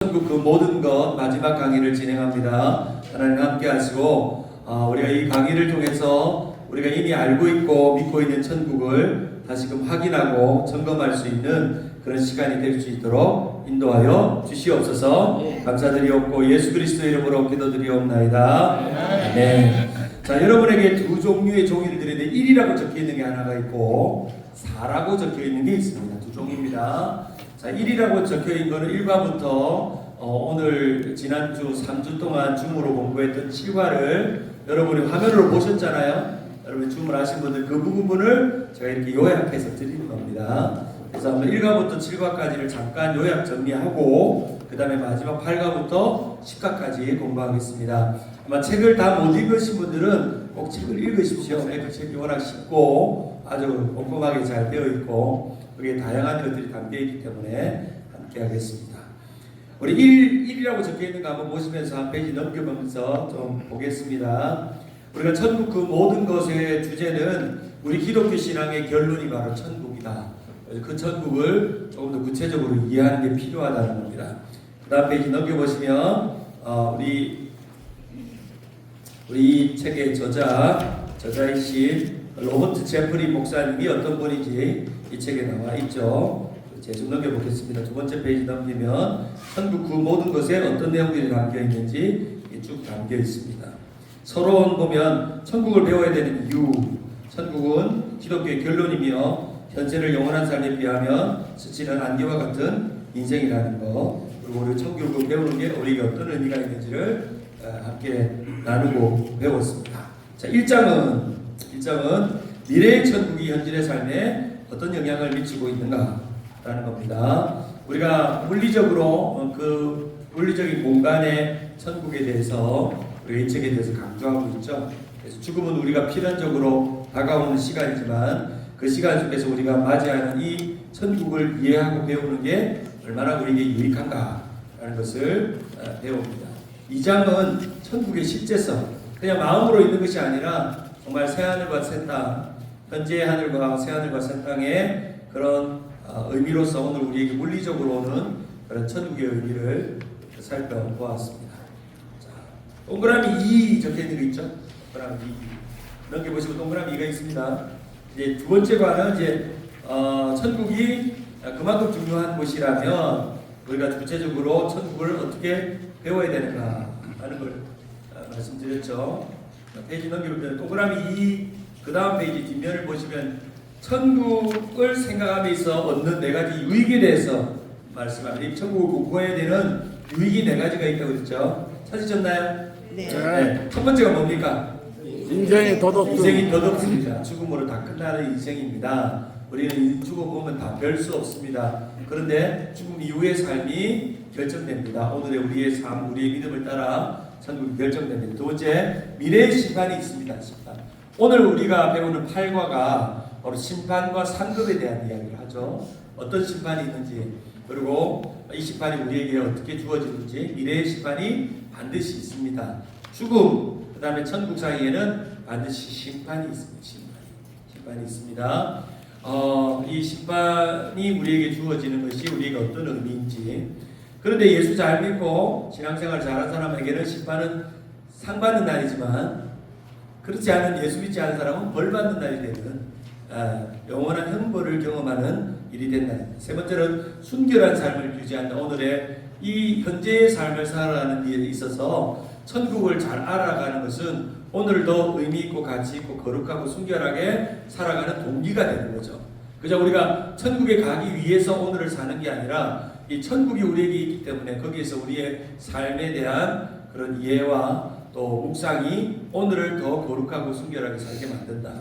천국 그 모든 것 마지막 강의를 진행합니다. 하나님 함께 하시고 우리가 이 강의를 통해서 우리가 이미 알고 있고 믿고 있는 천국을 다시금 확인하고 점검할 수 있는 그런 시간이 될 수 있도록 인도하여 주시옵소서. 감사드리옵고 예수 그리스도의 이름으로 기도드리옵나이다. 네. 자, 여러분에게 두 종류의 종이를 드리는데 1이라고 적혀있는 게 하나가 있고 4라고 적혀있는 게 있습니다. 두 종입니다. 자, 1이라고 적혀있는 거는 1과부터 오늘 지난주 3주 동안 줌으로 공부했던 7과를 여러분이 화면으로 보셨잖아요. 여러분 줌을 하신 분들 그 부분을 제가 이렇게 요약해서 드리는 겁니다. 그래서 한번 1과부터 7과까지를 잠깐 요약 정리하고 그 다음에 마지막 8과부터 10과까지 공부하겠습니다. 아마 책을 다 못 읽으신 분들은 꼭 책을 읽으십시오. 그 책이 워낙 쉽고 아주 꼼꼼하게 잘 되어 있고 거기에 다양한 것들이 담겨있기 때문에 함께 하겠습니다. 우리 1이라고 적혀있는 거 한번 보시면서 한 페이지 넘겨보면서 좀 보겠습니다. 우리가 천국 그 모든 것의 주제는 우리 기독교 신앙의 결론이 바로 천국이다. 그 천국을 조금 더 구체적으로 이해하는 게 필요하다는 겁니다. 그 다음 페이지 넘겨보시면 우리 이 책의 저자이신 로버트 제프리 목사님이 어떤 분인지 이 책에 나와 있죠. 계속 넘겨보겠습니다. 두 번째 페이지 넘기면 천국 그 모든 것에 어떤 내용들이 담겨 있는지 쭉 담겨 있습니다. 서론 보면 천국을 배워야 되는 이유, 천국은 기독교의 결론이며 현재를 영원한 삶에 비하면 스치는 안개와 같은 인생이라는 것, 그리고 우리 천국을 배우는 게 우리에게 어떤 의미가 있는지를 함께 나누고 배웠습니다. 자, 1장은 미래의 천국이 현실의 삶에 어떤 영향을 미치고 있는가라는 겁니다. 우리가 물리적으로 그 물리적인 공간의 천국에 대해서 우리가 이 책에 대해서 강조하고 있죠. 그래서 죽음은 우리가 필연적으로 다가오는 시간이지만 그 시간 속에서 우리가 맞이하는 이 천국을 이해하고 배우는 게 얼마나 우리에게 유익한가라는 것을 배웁니다. 2장은 천국의 실제성, 그냥 마음으로 있는 것이 아니라 정말 새하늘과 새 땅, 현재의 하늘과 새하늘과 새 땅의 그런 의미로서 오늘 우리에게 물리적으로 오는 그런 천국의 의미를 살펴보았습니다. 자, 동그라미 2 적혀있는 거 있죠? 동그라미 2. 넘겨보시면 동그라미 2가 있습니다. 이제 두 번째 과는 이제 천국이 그만큼 중요한 곳이라면 우리가 구체적으로 천국을 어떻게 배워야 되는가 하는 걸 말씀드렸죠. 페이지 넘기면 동그라미 2, 그 다음 페이지 뒷면을 보시면 천국을 생각하면서 얻는 4가지 유익에 대해서 말씀합니다. 천국을 공부해야 되는 유익이 4가지가 있다고 그랬죠. 찾으셨나요? 네. 첫 번째가 뭡니까? 인생이 덧없습니다. 죽음으로 다 끝나는 인생입니다. 우리는 죽음 보면 다 별 수 없습니다. 그런데 죽음 이후의 삶이 결정됩니다. 오늘의 우리의 삶, 우리의 믿음을 따라 천국이 결정됩니다. 두 번째, 미래의 심판이 있습니다. 심판. 오늘 우리가 배우는 8과가 바로 심판과 상급에 대한 이야기를 하죠. 어떤 심판이 있는지, 그리고 이 심판이 우리에게 어떻게 주어지는지, 미래의 심판이 반드시 있습니다. 죽음, 그 다음에 천국 사이에는 반드시 심판이 있습니다. 심판이 있습니다. 이 심판이 우리에게 주어지는 것이 우리에게 어떤 의미인지. 그런데 예수 잘 믿고 신앙생활 잘한 사람에게는 심판은 상 받는 날이지만 그렇지 않은 예수 믿지 않은 사람은 벌 받는 날이 되는 영원한 형벌을 경험하는 일이 된다. 세 번째는 순결한 삶을 유지한다. 오늘의 이 현재의 삶을 살아가는 일에 있어서 천국을 잘 알아가는 것은 오늘도 의미 있고 가치 있고 거룩하고 순결하게 살아가는 동기가 되는 거죠. 그저 우리가 천국에 가기 위해서 오늘을 사는 게 아니라 이 천국이 우리에게 있기 때문에 거기에서 우리의 삶에 대한 그런 이해와 또 묵상이 오늘을 더 거룩하고 순결하게 살게 만든다.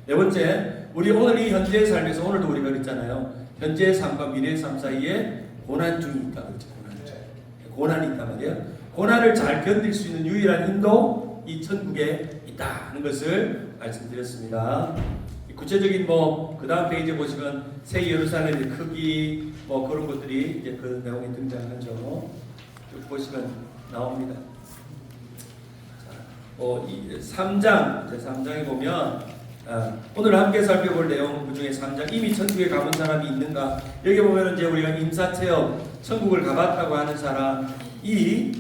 네 번째, 우리 오늘 이 현재의 삶에서 오늘도 우리가 그랬잖아요. 현재의 삶과 미래의 삶 사이에 고난 중이 있다. 그렇죠? 고난이 있단 말이에요. 고난을 잘 견딜 수 있는 유일한 힘도 이 천국에 있다는 것을 말씀드렸습니다. 구체적인 그 다음 페이지에 보시면 새 예루살렘의 크기 그런 것들이 이제 그 내용에 등장하죠. 쭉 보시면 나옵니다. 이 3장, 제 3장에 보면 오늘 함께 살펴볼 내용 그 중에 3장 이미 천국에 가본 사람이 있는가? 여기 보면 이제 우리가 임사체험 천국을 가봤다고 하는 사람이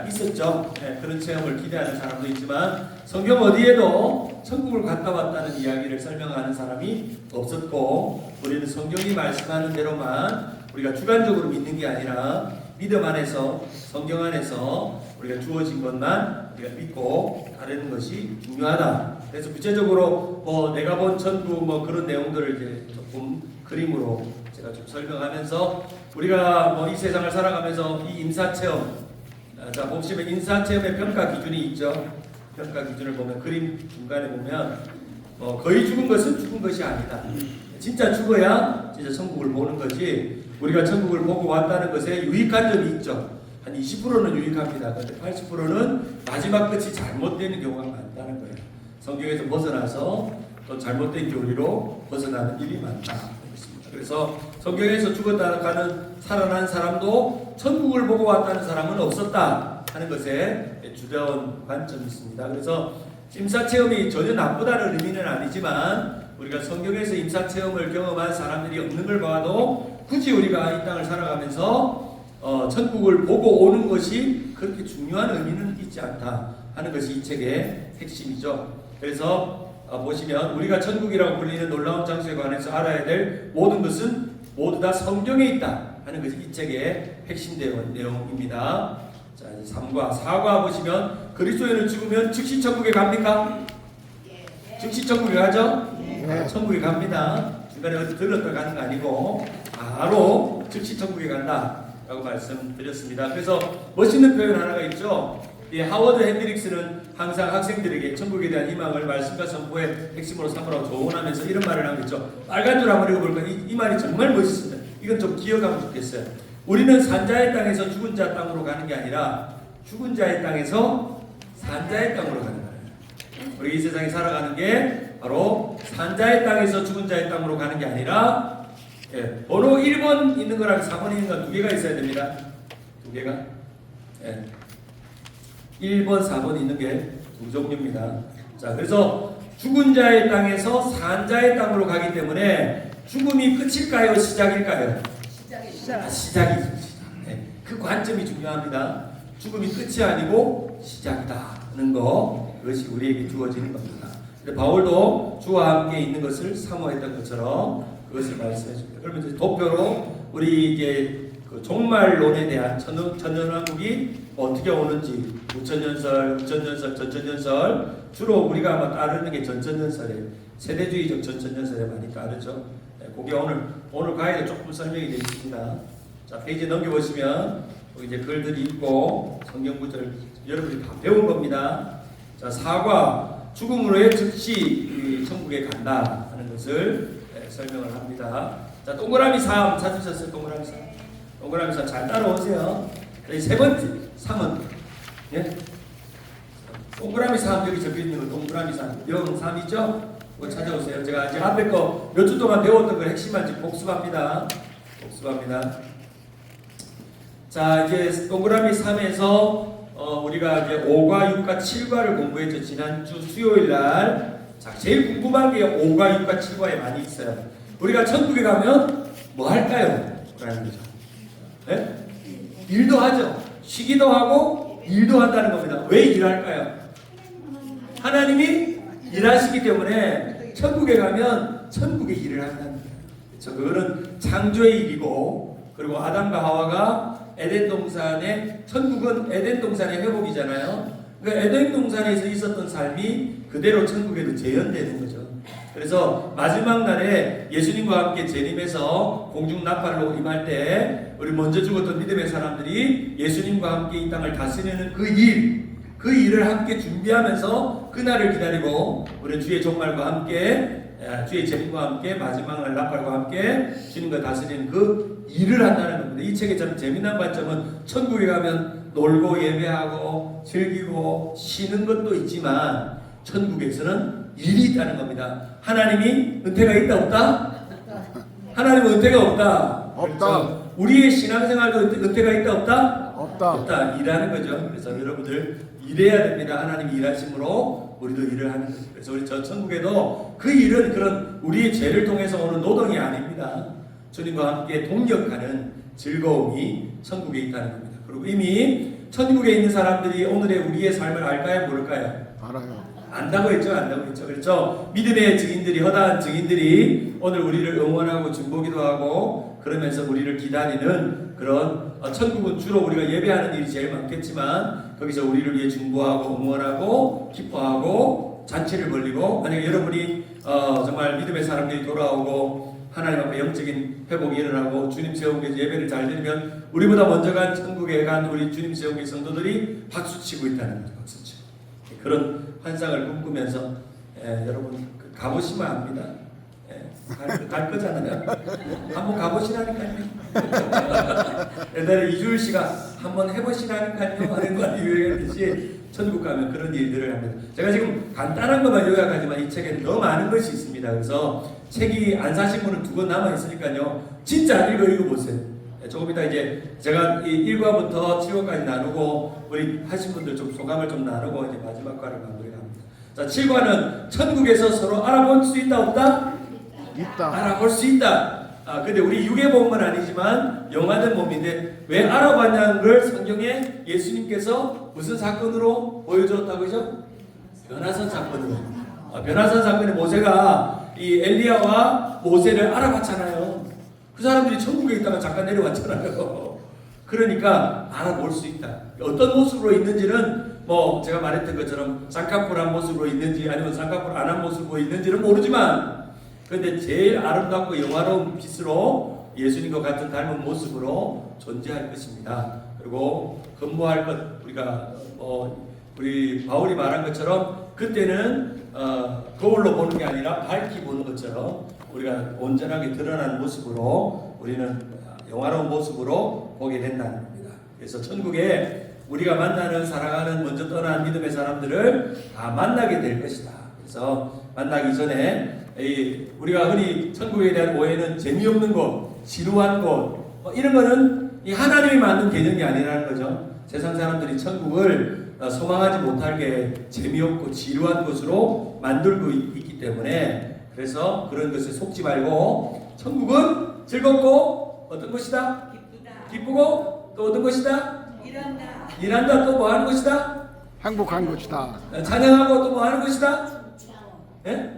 있었죠. 그런 체험을 기대하는 사람도 있지만 성경 어디에도 천국을 갔다 왔다는 이야기를 설명하는 사람이 없었고, 우리는 성경이 말씀하는 대로만 우리가 주관적으로 믿는 게 아니라 믿음 안에서, 성경 안에서 우리가 주어진 것만 우리가 믿고 따르는 것이 중요하다. 그래서 구체적으로 내가 본 천국 그런 내용들을 이제 조금 그림으로 제가 좀 설명하면서, 우리가 이 세상을 살아가면서 이 임사체험, 자 보시면 인사체험의 평가 기준이 있죠. 평가 기준을 보면 그림 중간에 보면 거의 죽은 것은 죽은 것이 아니다. 진짜 죽어야 진짜 천국을 보는 거지. 우리가 천국을 보고 왔다는 것에 유익한 점이 있죠. 한 20%는 유익합니다. 근데 80%는 마지막 끝이 잘못되는 경우가 많다는 거예요. 성경에서 벗어나서 또 잘못된 교리로 벗어나는 일이 많다. 그래서 성경에서 죽었다 가는 살아난 사람도 천국을 보고 왔다는 사람은 없었다 하는 것에 주된 관점이 있습니다. 그래서 임사체험이 전혀 나쁘다는 의미는 아니지만, 우리가 성경에서 임사체험을 경험한 사람들이 없는 걸 봐도 굳이 우리가 이 땅을 살아가면서 천국을 보고 오는 것이 그렇게 중요한 의미는 있지 않다 하는 것이 이 책의 핵심이죠. 그래서 보시면 우리가 천국이라고 불리는 놀라운 장소에 관해서 알아야 될 모든 것은 모두 다 성경에 있다 하는 것이 이 책의 핵심 내용입니다. 자, 이제 3과 4과 보시면 그리스도인은 죽으면 즉시 천국에 갑니까? 즉시 천국에 가죠? 천국에 갑니다. 중간에 어디 들렀다 가는 거 아니고 바로 즉시 천국에 간다 라고 말씀드렸습니다. 그래서 멋있는 표현 하나가 있죠. 하워드 핸드릭스는 항상 학생들에게 천국에 대한 희망을 말씀과 선포의 핵심으로 삼으라고 조언하면서 이런 말을 하고 있죠. 빨간 줄 한번 읽어볼까? 이 말이 정말 멋있습니다. 이건 좀 기억하면 좋겠어요. 우리는 산자의 땅에서 죽은 자 땅으로 가는 게 아니라 죽은 자의 땅에서 산자의 땅으로 가는 거예요. 우리 이 세상에 살아가는 게 바로 산자의 땅에서 죽은 자의 땅으로 가는 게 아니라, 번호 1번 있는 거랑 4번 있는 거 두 개가 있어야 됩니다. 두 개가. 1번, 4번 있는 게 두 종류입니다. 자, 그래서 죽은 자의 땅에서 산 자의 땅으로 가기 때문에 죽음이 끝일까요? 시작일까요? 시작이죠. 시작. 그 관점이 중요합니다. 죽음이 끝이 아니고 시작이다는 거, 그것이 우리에게 주어지는 겁니다. 바울도 주와 함께 있는 것을 사모했던 것처럼 그것을 말씀해 줍니다. 그러면 이제 도표로 우리 이제 그 종말론에 대한 천년왕국이 어떻게 오는지, 우천년설, 전천년설, 주로 우리가 아마 따르는 게 전천년설에, 세대주의적 전천년설에 많이 따르죠. 그게 오늘 가이드 조금 설명이 되어 있습니다. 자, 페이지 넘겨보시면 이제 글들이 있고 성경 구절 여러분이 다 배운 겁니다. 자, 사과, 죽음으로의 즉시 천국에 간다 하는 것을 설명을 합니다. 자, 동그라미 3 찾으셨어요? 동그라미 3. 동그라미 3 잘 따라오세요. 세 번째 3은 동그라미 3 여기 적혀있는 거 동그라미 3 영 3이죠? 그거 찾아오세요. 제가 이제 앞에 거 몇 주 동안 배웠던 걸 핵심만 지금 복습합니다. 자, 이제 동그라미 3에서 우리가 이제 5과 6과 7과를 공부했죠. 지난주 수요일 날. 자, 제일 궁금한 게 5과 6과 7과에 많이 있어요. 우리가 천국에 가면 뭐 할까요? 라는 거죠. 네? 일도 하죠. 쉬기도 하고 일도 한다는 겁니다. 왜 일할까요? 하나님이 일하시기 때문에 천국에 가면 천국의 일을 한다는 거예요. 그렇죠? 그거는 창조의 일이고, 그리고 아담과 하와가 에덴 동산에, 천국은 에덴 동산의 회복이잖아요. 그 에덴 동산에서 있었던 삶이 그대로 천국에도 재현되는 거죠. 그래서 마지막 날에 예수님과 함께 재림해서 공중 나팔로 임할 때 우리 먼저 죽었던 믿음의 사람들이 예수님과 함께 이 땅을 다스리는 그 일을 함께 준비하면서 그날을 기다리고, 우리 주의 종말과 함께, 주의 재림과 함께, 마지막 날 나팔과 함께 주님과 다스리는 그 일을 한다는 겁니다. 이 책의 참 재미난 관점은 천국에 가면 놀고 예배하고 즐기고 쉬는 것도 있지만 천국에서는 일이 있다는 겁니다. 하나님이 은퇴가 있다 없다? 하나님은 은퇴가 없다. 그렇죠? 우리의 신앙생활도 은퇴가 있다 없다? 없다. 일하는 거죠. 그래서 여러분들 일해야 됩니다. 하나님이 일하심으로 우리도 일을 하는 거죠. 그래서 우리 저 천국에도 그 일은 그런 우리의 죄를 통해서 오는 노동이 아닙니다. 주님과 함께 동역하는 즐거움이 천국에 있다는 겁니다. 그리고 이미 천국에 있는 사람들이 오늘의 우리의 삶을 알까요? 모를까요? 알아요. 안다고 했죠. 안다고 했죠. 그렇죠. 믿음의 증인들이, 허다한 증인들이 오늘 우리를 응원하고 중보기도 하고 그러면서 우리를 기다리는 그런 천국은 주로 우리가 예배하는 일이 제일 많겠지만 거기서 우리를 위해 중보하고 응원하고 기뻐하고 잔치를 벌리고, 만약에 여러분이 정말 믿음의 사람들이 돌아오고 하나님 앞에 영적인 회복이 일어나고 주님 세운 게 예배를 잘 드리면 우리보다 먼저 간 천국에 간 우리 주님 세운 게 성도들이 박수치고 있다는 거죠. 박수치고. 그런 환상을 꿈꾸면서 여러분 가보시면 압니다. 갈 거잖아요. 한번 가보시라니까요. 옛날에 이주일 씨가 한번 해보시라니까요 하는 거 유행했듯이 천국 가면 그런 일들을 합니다. 제가 지금 간단한 것만 요약하지만 이 책에는 더 많은 것이 있습니다. 그래서 책이 안 사신 분은 2권 남아 있으니까요. 진짜 읽어보세요. 조금 이따 이제 제가 이 1과부터 7과까지 나누고 우리 하신 분들 좀 소감을 좀 나누고 이제 마지막 과를 마무리합니다. 자, 7과는 천국에서 서로 알아볼 수 있다 없다? 있다. 알아볼 수 있다. 근데 우리 육의 몸은 아니지만 영화된 몸인데 왜 알아봤냐는 걸 성경에 예수님께서 무슨 사건으로 보여줬다고죠? 변화선 사건으로. 변화선 사건에 모세가 이 엘리야와 모세를 알아봤잖아요. 그 사람들이 천국에 있다가 잠깐 내려왔잖아요. 그러니까 알아볼 수 있다. 어떤 모습으로 있는지는 뭐 제가 말했던 것처럼 쌍꺼풀한 모습으로 있는지 아니면 쌍꺼풀 안 한 모습으로 있는지는 모르지만, 그런데 제일 아름답고 영화로운 빛으로 예수님과 같은 닮은 모습으로 존재할 것입니다. 그리고 근무할 것, 우리가 우리 바울이 말한 것처럼 그때는 거울로 보는 게 아니라 밝히 보는 것처럼 우리가 온전하게 드러나는 모습으로 우리는 영화로운 모습으로 보게 된다는 겁니다. 그래서 천국에 우리가 만나는 사랑하는 먼저 떠난 믿음의 사람들을 다 만나게 될 것이다. 그래서 만나기 전에 우리가 흔히 천국에 대한 오해는 재미없는 곳, 지루한 곳 이런 거는 이 하나님이 만든 개념이 아니라는 거죠. 세상 사람들이 천국을 소망하지 못하게 재미없고 지루한 곳으로 만들고 있기 때문에, 그래서 그런 것에 속지 말고 천국은 즐겁고 어떤 것이다? 기쁘고 또 어떤 것이다? 일한다. 또 뭐 하는 것이다? 행복한 것이다. 찬양하고 또 뭐 하는 것이다? 예?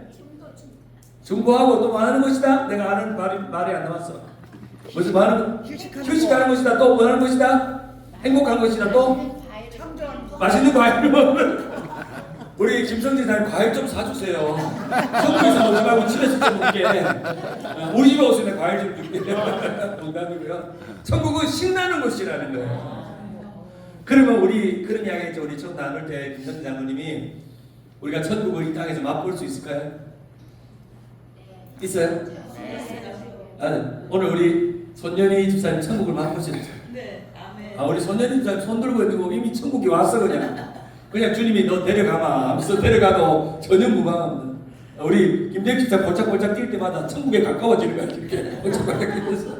중보하고 또 뭐 하는 것이다? 내가 아는 말이 안 나왔어. 무슨 말은? 휴식하는 것이다. 또 뭐 하는 것이다? 행복한 것이다. 또 맛있는 과일 먹는. 우리 김성진 사님 과일 좀 사주세요. 천국에서 먹지 말고 집에서 좀 먹게. 우리 집에 오시면 과일 좀 줄게. 농담이고요. 천국은 신나는 곳이라는 거예요. 그러면 우리 그런 이야기 했죠. 우리 처음 나눌 때 김성진 장로님이 우리가 천국을 이 땅에서 맛볼 수 있을까요? 있어요? 오늘 우리 손연희 집사님 천국을 맛보셨죠? 네. 아멘. 우리 손연희 집사님 손 들고 있고 이미 천국이 왔어. 그냥 주님이 너 데려가마 하면서 데려가도 전혀 무방합니다. 우리 김대식 집사 볼짝볼짝 뛸 때마다 천국에 가까워지는 거야. 이렇게 볼짝볼짝 뛰면서.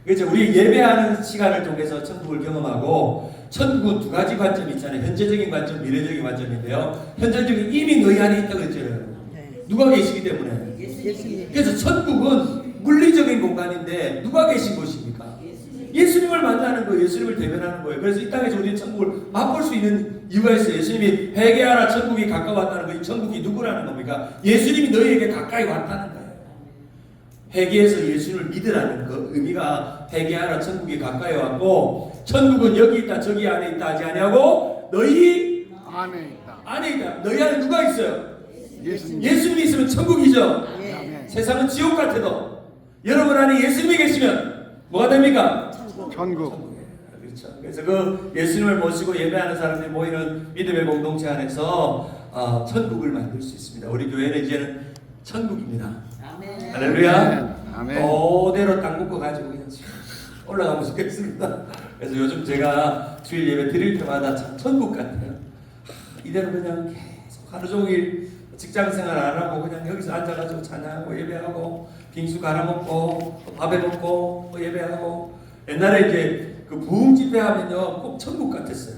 그래서 우리 예배하는 시간을 통해서 천국을 경험하고, 천국은 2가지 관점이 있잖아요. 현재적인 관점, 미래적인 관점인데요. 현재적인 이미 너희 안에 있다고 했잖아요. 누가 계시기 때문에. 그래서 천국은 물리적인 공간인데 누가 계신 곳입니까? 예수님을 만나는 거예요. 예수님을 대면하는 거예요. 그래서 이 땅에서 우리는 천국을 맛볼 수 있는 이유가 있어요. 예수님이 회개하라 천국이 가까웠다는 거. 이 천국이 누구라는 겁니까? 예수님이 너희에게 가까이 왔다는 거예요. 회개해서 예수님을 믿으라는 그 의미가 회개하라 천국이 가까이 왔고, 천국은 여기 있다 저기 안에 있다 하지 아니하고 너희 안에 있다. 너희 안에 누가 있어요? 예수님이 있으면 천국이죠. 세상은 지옥 같아도 여러분 안에 예수님이 계시면 뭐가 됩니까? 천국. 그렇죠. 그래서 그 예수님을 모시고 예배하는 사람들이 모이는 믿음의 공동체 안에서 천국을 만들 수 있습니다. 우리 교회는 이제는 천국입니다. 아멘. 할렐루야. 아멘. 그대로 땅 묶어 가지고 그냥 올라가면 좋겠습니다. 그래서 요즘 제가 주일 예배 드릴 때마다 참 천국 같아요. 이대로 그냥 계속 하루 종일 직장 생활 안 하고 그냥 여기서 앉아가지고 찬양하고 예배하고 빙수 갈아 먹고 밥에 먹고 예배하고. 옛날에 이제 그 부흥 집회 하면요 꼭 천국 같았어요.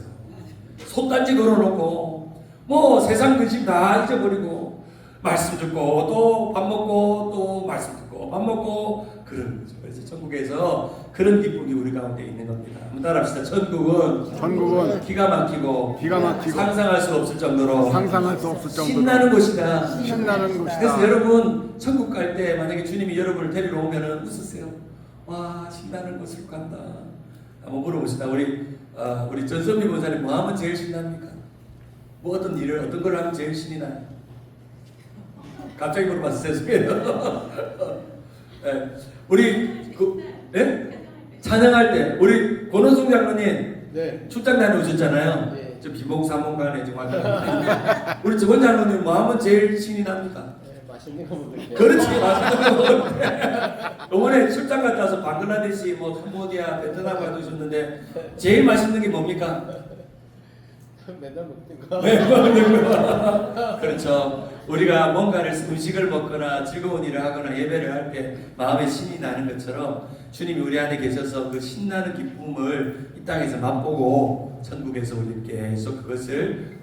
손단지 걸어놓고 뭐 세상 근심 다 잊어버리고 말씀 듣고 또 밥 먹고 또 말씀 듣고 밥 먹고 그런 거죠. 그래서 천국에서 그런 기쁨이 우리 가운데 있는 겁니다. 한번 따라합시다. 천국은 기가 막히고 상상할 수 없을 정도로 신나는 곳이다. 그래서 여러분 천국 갈 때 만약에 주님이 여러분을 데리러 오면은 웃으세요. 와, 신나는 곳을 간다. 한번 물어봅시다. 우리 전선미 목사님 뭐 하면 제일 신납니까? 뭐 어떤 일을 어떤 걸 하면 제일 신이 나요? 갑자기 물어봐서 죄송해요. 네. 우리 찬양할 때 우리 권원송 장로님 네. 출장 다녀오셨잖아요. 네. 저 비봉사몽간에 지금 우리 저번 장로님 뭐 하면 제일 신이 납니까? 네, 맛있는 거 먹을게요. 그렇지, 맛있는 거 먹을 때. 이번에 출장 갔다 와서 방글라데시, 뭐 캄보디아, 베트남 가주셨는데 제일 맛있는 게 뭡니까? 맨날 먹는 거. 네, 먹는 거. 그렇죠. 우리가 뭔가를 음식을 먹거나 즐거운 일을 하거나 예배를 할 때 마음에 신이 나는 것처럼 주님이 우리 안에 계셔서 그 신나는 기쁨을 이 땅에서 맛보고 천국에서 우리 계속 그것을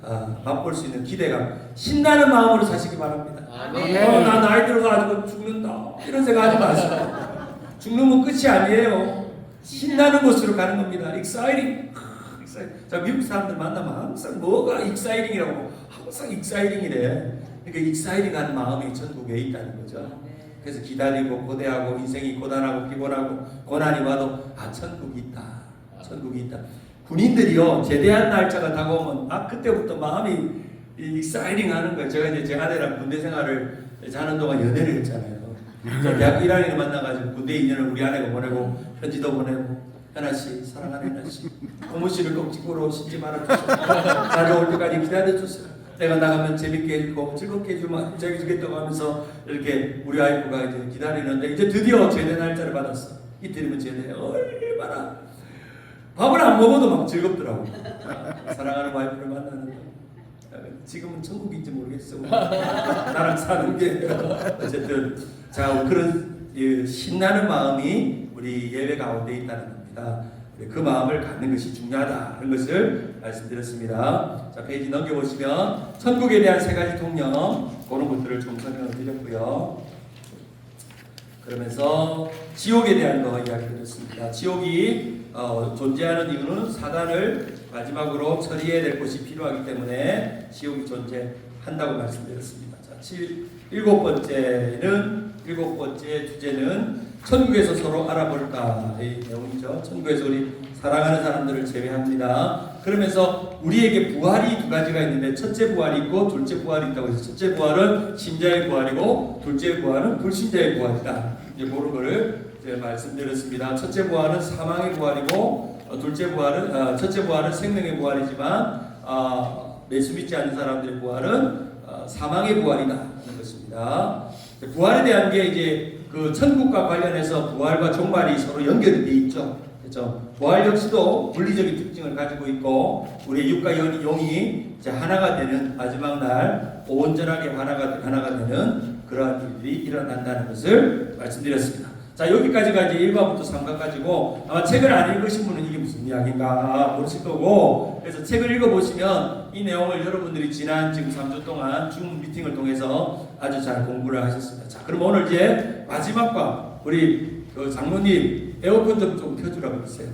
맛볼 수 있는 기대감, 신나는 마음으로 사시기 바랍니다. 나 나이 들어가지고 죽는다 이런 생각하지 마시고 죽는 건 끝이 아니에요. 신나는 곳으로 가는 겁니다. Exciting. 자, 미국 사람들 만나면 항상 뭐가 익사이링이라고 항상 익사이링이래. 그러니까 익사이링한 마음이 천국에 있다는 거죠. 그래서 기다리고 고대하고 인생이 고단하고 피곤하고 고난이 와도 천국이 있다. 천국이 있다. 군인들이요 제대한 날짜가 다가오면 그때부터 마음이 익사이링하는 거예요. 제가 이제 제 아내랑 군대 생활을 하는 동안 연애를 했잖아요. 대학교 1학년을 만나가지고 군대 2년을 우리 아내가 보내고 편지도 보내고 현아씨 사랑하는 현아씨 고무신을 꼭 찍고로 신지 말아주세요. 다녀올 때까지 기다려줬어요. 내가 나가면 재밌게 해주고 즐겁게 해주면 해주겠다고 하면서 이렇게 우리 와이프가 이제 기다리는데 이제 드디어 제대 날짜를 받았어. 이틀이면 제대. 얼마나 밥을 안 먹어도 막 즐겁더라고. 사랑하는 와이프를 만나는데 지금은 천국인지 모르겠어. 나랑 사는 게 어쨌든 자 그런 신나는 마음이 우리 예배 가운데 있다는 겁니다. 그 마음을 갖는 것이 중요하다는 것을 말씀드렸습니다. 자 페이지 넘겨보시면 천국에 대한 세 가지 통념 그런 것들을 좀 설명을 드렸고요. 그러면서 지옥에 대한 거 이야기드렸습니다. 지옥이 존재하는 이유는 사단을 마지막으로 처리해야 될 것이 필요하기 때문에 지옥이 존재한다고 말씀드렸습니다. 자, 일곱 번째 주제는 천국에서 서로 알아볼까의 내용이죠. 천국에서 우리 사랑하는 사람들을 제외합니다. 그러면서 우리에게 부활이 두 가지가 있는데 첫째 부활이 있고 둘째 부활이 있다고 해서 첫째 부활은 신자의 부활이고 둘째 부활은 불신자의 부활이다. 이제 그런 거를 이제 말씀드렸습니다. 첫째 부활은 사망의 부활이고 첫째 부활은 생명의 부활이지만 예수 믿지 않는 사람들의 부활은 사망의 부활이다 하는 것입니다. 부활에 대한 게 이제 그 천국과 관련해서 부활과 종말이 서로 연결이 돼 있죠. 그렇죠? 부활 역시도 물리적인 특징을 가지고 있고 우리의 육과 영이 이제 하나가 되는 마지막 날 온전하게 하나가 되는 그러한 일이 일어난다는 것을 말씀드렸습니다. 자 여기까지가 이제 1과부터 3과까지고 아마 책을 안 읽으신 분은 이게 무슨 이야기인가 모르실 거고 그래서 책을 읽어보시면 이 내용을 여러분들이 지난 지금 3주 동안 줌 미팅을 통해서 아주 잘 공부를 하셨습니다. 자 그럼 오늘 이제 마지막과 우리 그 장로님 에어컨 좀 켜주라고 그러세요.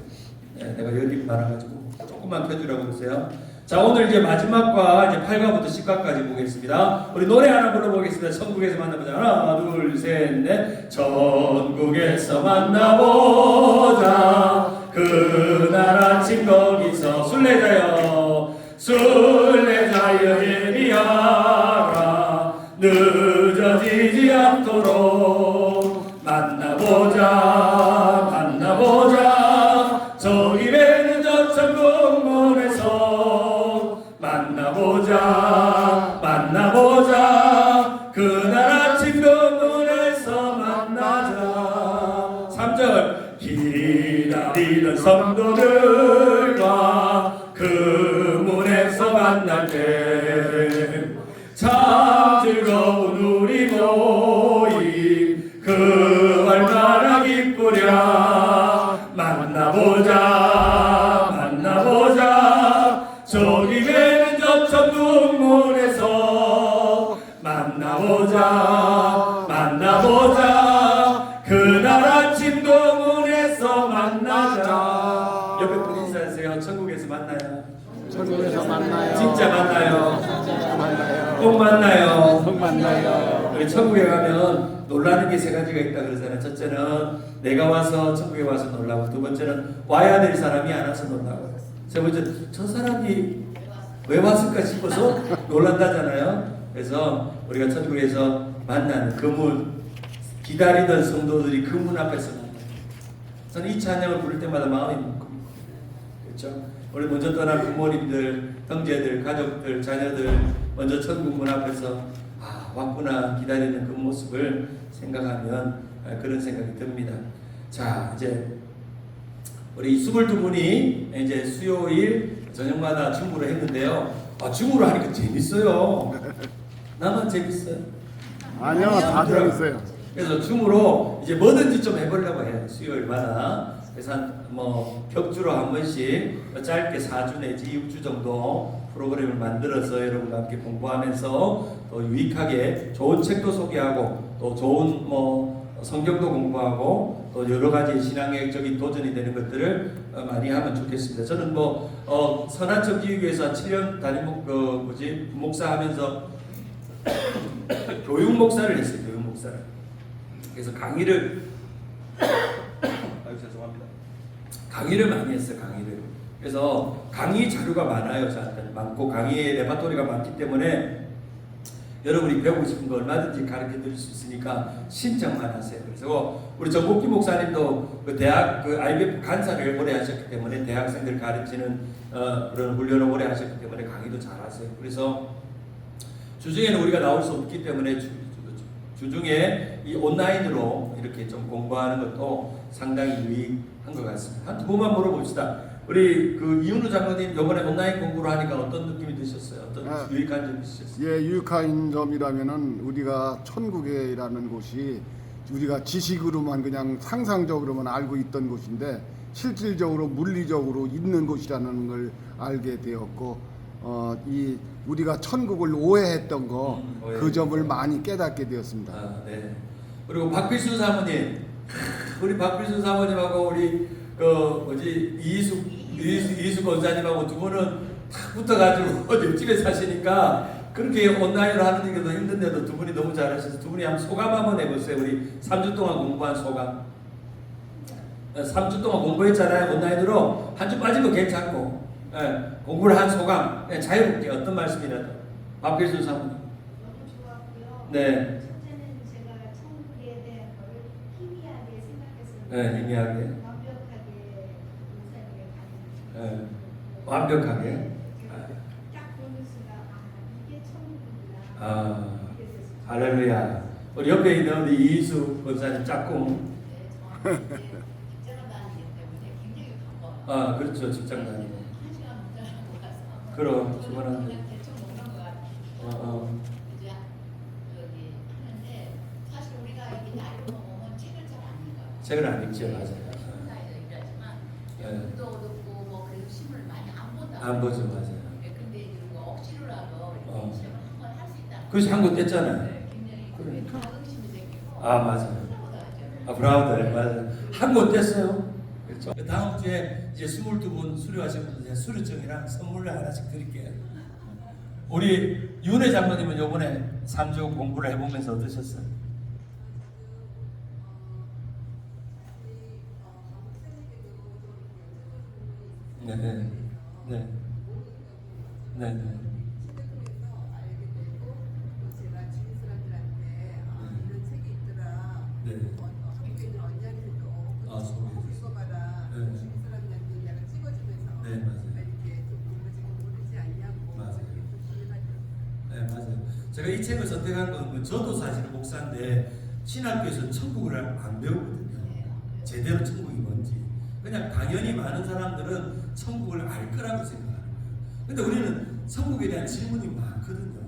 네, 내가 열이 많아가지고 조금만 켜주라고 그러세요. 자 오늘 이제 마지막과 이제 8과부터 10과까지 보겠습니다. 우리 노래 하나 불러보겠습니다. 천국에서 만나보자. 하나 둘 셋 넷. 천국에서 만나보자. 그날 아침 거기서 순례자여 순례자여 예비하라. 늦어지지 않도록 만나보자 만나보자. 저기 배는 저 천국문에서 만나보자 만나보자. 그날 아침 그 문에서 만나자. 3절 기다리던 성도들과 그 문에서 만날 때 참 즐거운 우리 모임 그 얼마나 기쁘랴. 만나보자 만나보자. 저기 배는 저 천국문에서 만나보자 만나보자. 그날 만나요? 천국에서 만나요. 진짜 만나요? 진짜 만나요. 꼭 만나요? 꼭 만나요. 우리 천국에 가면 놀라는 게 세 가지가 있다 그러잖아요. 첫째는 내가 와서 천국에 와서 놀라고, 두 번째는 와야 될 사람이 안 와서 놀라고, 세 번째 저 사람이 왜 왔을까 싶어서 놀란다잖아요. 그래서 우리가 천국에서 만나는 그 문, 기다리던 성도들이 그 문 앞에서 만나요. 저는 이 찬양을 부를 때마다 마음이 뭉클해요. 그렇죠? 우리 먼저 떠난 부모님들, 형제들, 가족들, 자녀들 먼저 천국 문 앞에서 왔구나 기다리는 그 모습을 생각하면 그런 생각이 듭니다. 자, 이제 우리 22분이 이제 수요일 저녁마다 줌으로 했는데요. 줌으로 하니까 재밌어요. 나만 재밌어요? 아니요, 다 재밌어요. 그래서 줌으로 이제 뭐든지 좀 해보려고 해요. 수요일마다. 그래서 뭐 격주로 한 번씩 짧게 4주 내지 6주 정도 프로그램을 만들어서 여러분과 함께 공부하면서 또 유익하게 좋은 책도 소개하고 또 좋은 뭐 성경도 공부하고 또 여러 가지 신앙적인 도전이 되는 것들을 많이 하면 좋겠습니다. 저는 뭐 선한척 기육에서 7년 담임 목사하면서 교육 목사를 했어요. 교육 목사를. 그래서 강의를 죄송합니다. 강의를 많이 했어요. 강의를. 그래서 강의 자료가 많아요. 저한테 많고 강의의 레파토리가 많기 때문에 여러분이 배우고 싶은 거 얼마든지 가르쳐 드릴 수 있으니까 신청만 하세요. 그래서 우리 정복기 목사님도 그 대학 그 IBF 간사를 오래 하셨기 때문에 대학생들 가르치는 그런 훈련을 오래 하셨기 때문에 강의도 잘하세요. 그래서 주중에는 우리가 나올 수 없기 때문에 주중에 이 온라인으로 이렇게 좀 공부하는 것도 상당히 유익한 것 같습니다. 한 두 번만 물어봅시다. 우리 그 이윤우 장로님 이번에 온라인 공부를 하니까 어떤 느낌이 드셨어요? 어떤 유익한 점이 있으셨어요? 예, 유익한 점이라면은 우리가 천국이라는 곳이 우리가 지식으로만 그냥 상상적으로만 알고 있던 곳인데 실질적으로 물리적으로 있는 곳이라는 걸 알게 되었고, 이 우리가 천국을 오해했던 거 그 점을 많이 깨닫게 되었습니다. 네. 그리고 박필순 사모님, 우리 박필순 사모님하고 우리 이희수 권사님하고 두 분은 탁 붙어가지고 옆집에 사시니까 그렇게 온라인으로 하는 게 더 힘든데도 두 분이 너무 잘하셔서 두 분이 한번 소감 한번 해보세요. 우리 3주 동안 공부한 소감. 3주 동안 공부했잖아요. 온라인으로. 한 주 빠진 거 괜찮고, 공부를 한 소감 자유롭게 어떤 말씀이라도. 박필순 사모님. 너무 좋았고요. 네. 첫째는 제가 천국에 대한 걸 희미하게 생각했어요. 네, 희미하게. 완벽하게 목사님의 네. 완벽하게. 딱 보는 순간 이게 천국이구나. 이렇게 됐어요. 할렐루야. 우리 옆에 있는 우리 이희수 권사님 짝꿍. 직장을 다니기 때문에 굉장히 바빠요. 그렇죠. 직장 다니고. 1시간 운전하고 가서. 그럼 주문하는. 그냥 대충 먹는 것 같아요. 이제 여기 하는데 사실 우리가 이게 나이로 먹으면 책을 잘 안 읽어요. 책을 안 읽죠, 맞아요. 나이도 일하지만 네. 운도 듣고 뭐 그래도 신문을 많이 안 본다. 안 보죠, 맞아요. 근데 이거 억지로라도 이렇게 시험을 한번 할 수 있다. 그래서 한국 뗐잖아요. 굉장히 자긍심이 생기고. 맞아요. 브라우드, 맞아요. 한국 뗐어요. 그렇죠. 다음 주에 이제 22분 수료하신 분들 수료증이랑 선물을 하나씩 드릴게요. 우리 윤혜 장로님은 요번에 3주 공부를 해보면서 어떠셨어요? 네, 네, 네, 네, 네. 제가 주위 사람들한테 이런 책이 있더라. 네. 한국에 있는 언니한테도 소개해 읽어봐라. 네. 주위 사람들한테 내가 찍어주면서 네, 맞아요. 이렇게 좀 모르지 않냐고 맞아요. 이렇게 좀 주의하죠. 네, 맞아요. 제가 이 책을 선택한 건 저도 사실 목사인데 신학교에서 천국을 안 배우거든요. 제대로 천국이 뭔지. 그냥 당연히 많은 사람들은 천국을 알 거라고 생각하는 거예요. 근데 우리는 천국에 대한 질문이 많거든요.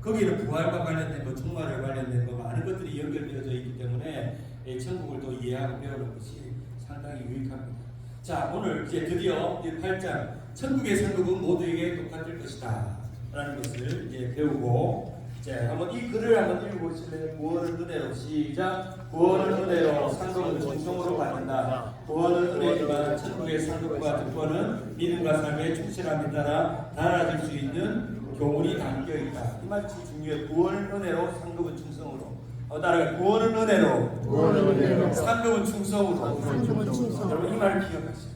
거기에는 부활과 관련된 거, 종말에 관련된 거 많은 것들이 연결되어져 있기 때문에 이 천국을 또 이해하고 배우는 것이 상당히 유익합니다. 자, 오늘 이제 드디어 8장 천국의 상급은 모두에게 똑같을 것이다 라는 것을 이제 배우고 자, 한번 이 글을 한번 읽어보실래요? 구원은 은혜로. 시작. 구원은 은혜로, 상급은 충성으로 받는다. 구원은 은혜지만 천국의 상급과 특권은 믿음과 삶의 충실함에 따라 달아질 수 있는 교훈이 담겨 있다. 이 말이 중요해. 구원은 은혜로, 상급은 충성으로. 따라가. 구원은 은혜로, 상급은 충성으로. 여러분 이 말을 기억하세요.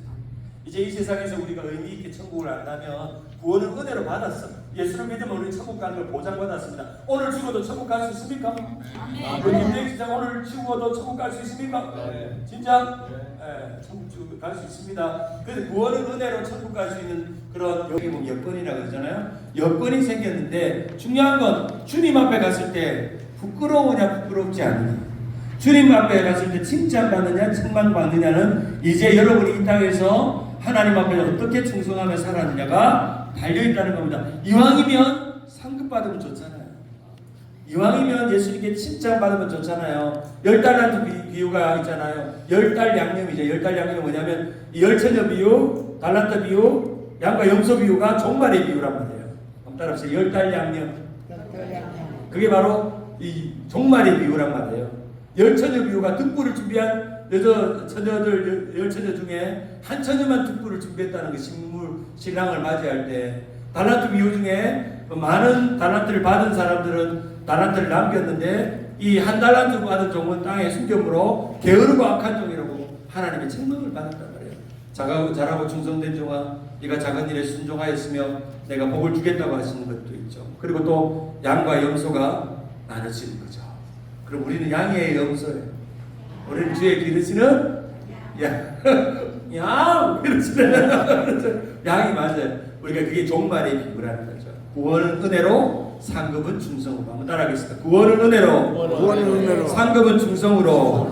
이제 이 세상에서 우리가 의미 있게 천국을 안다면 구원은 은혜로 받았어. 예수를 믿으면 우리 천국 가는 걸 보장받았습니다. 오늘 죽어도 천국 갈 수 있습니까? 우리 김대희 시장 오늘 죽어도 천국 갈 수 있습니까? 네. 진짜? 네, 천국 갈 수 있습니다. 그래서 구원은 은혜로 천국 갈 수 있는 그런 여기 보면 여건이라고 그러잖아요. 여건이 생겼는데 중요한 건 주님 앞에 갔을 때 부끄러우냐 부끄럽지 않느냐, 주님 앞에 갔을 때 칭찬받느냐 책망받느냐는 이제 여러분이 이 땅에서 하나님 앞에 어떻게 충성하며 살았느냐가 달려있다는 겁니다. 이왕이면 상급받으면 좋잖아요. 이왕이면 예수님께 칭찬받으면 좋잖아요. 10달란트 비유가 있잖아요. 10달 양념이죠. 10달 양념이 뭐냐면 이 열처녀 비유, 달란트 비유, 양과 염소 비유가 종말의 비유란 말이에요. 한번 따라합시다. 10달 양념. 그게 바로 이 종말의 비유란 말이에요. 열처녀 비유가 등불을 준비한 여자 처녀들, 열처녀 중에 한 처녀만 등불을 준비했다는 그 신랑을 맞이할 때, 달란트 비유 중에 많은 달란트를 받은 사람들은 달란트를 남겼는데 이 한 달란트 받은 종은 땅에 숨겨물어 게으르고 악한 종이라고 하나님의 책망을 받았단 말이에요. 잘하고 충성된 종아, 네가 작은 일에 순종하였으며 내가 복을 주겠다고 하시는 것도 있죠. 그리고 또 양과 염소가 나눠지는 거죠. 그럼 우리는 양이에요, 염소예요? 우리는 주의 기르시는 양 기르시는 양이 맞아요. 우리가 그게 종말의 비유라는 거죠. 구원은 은혜로, 상급은 충성으로. 한번 따라하겠습니다. 구원은 은혜로, 상급은 충성으로.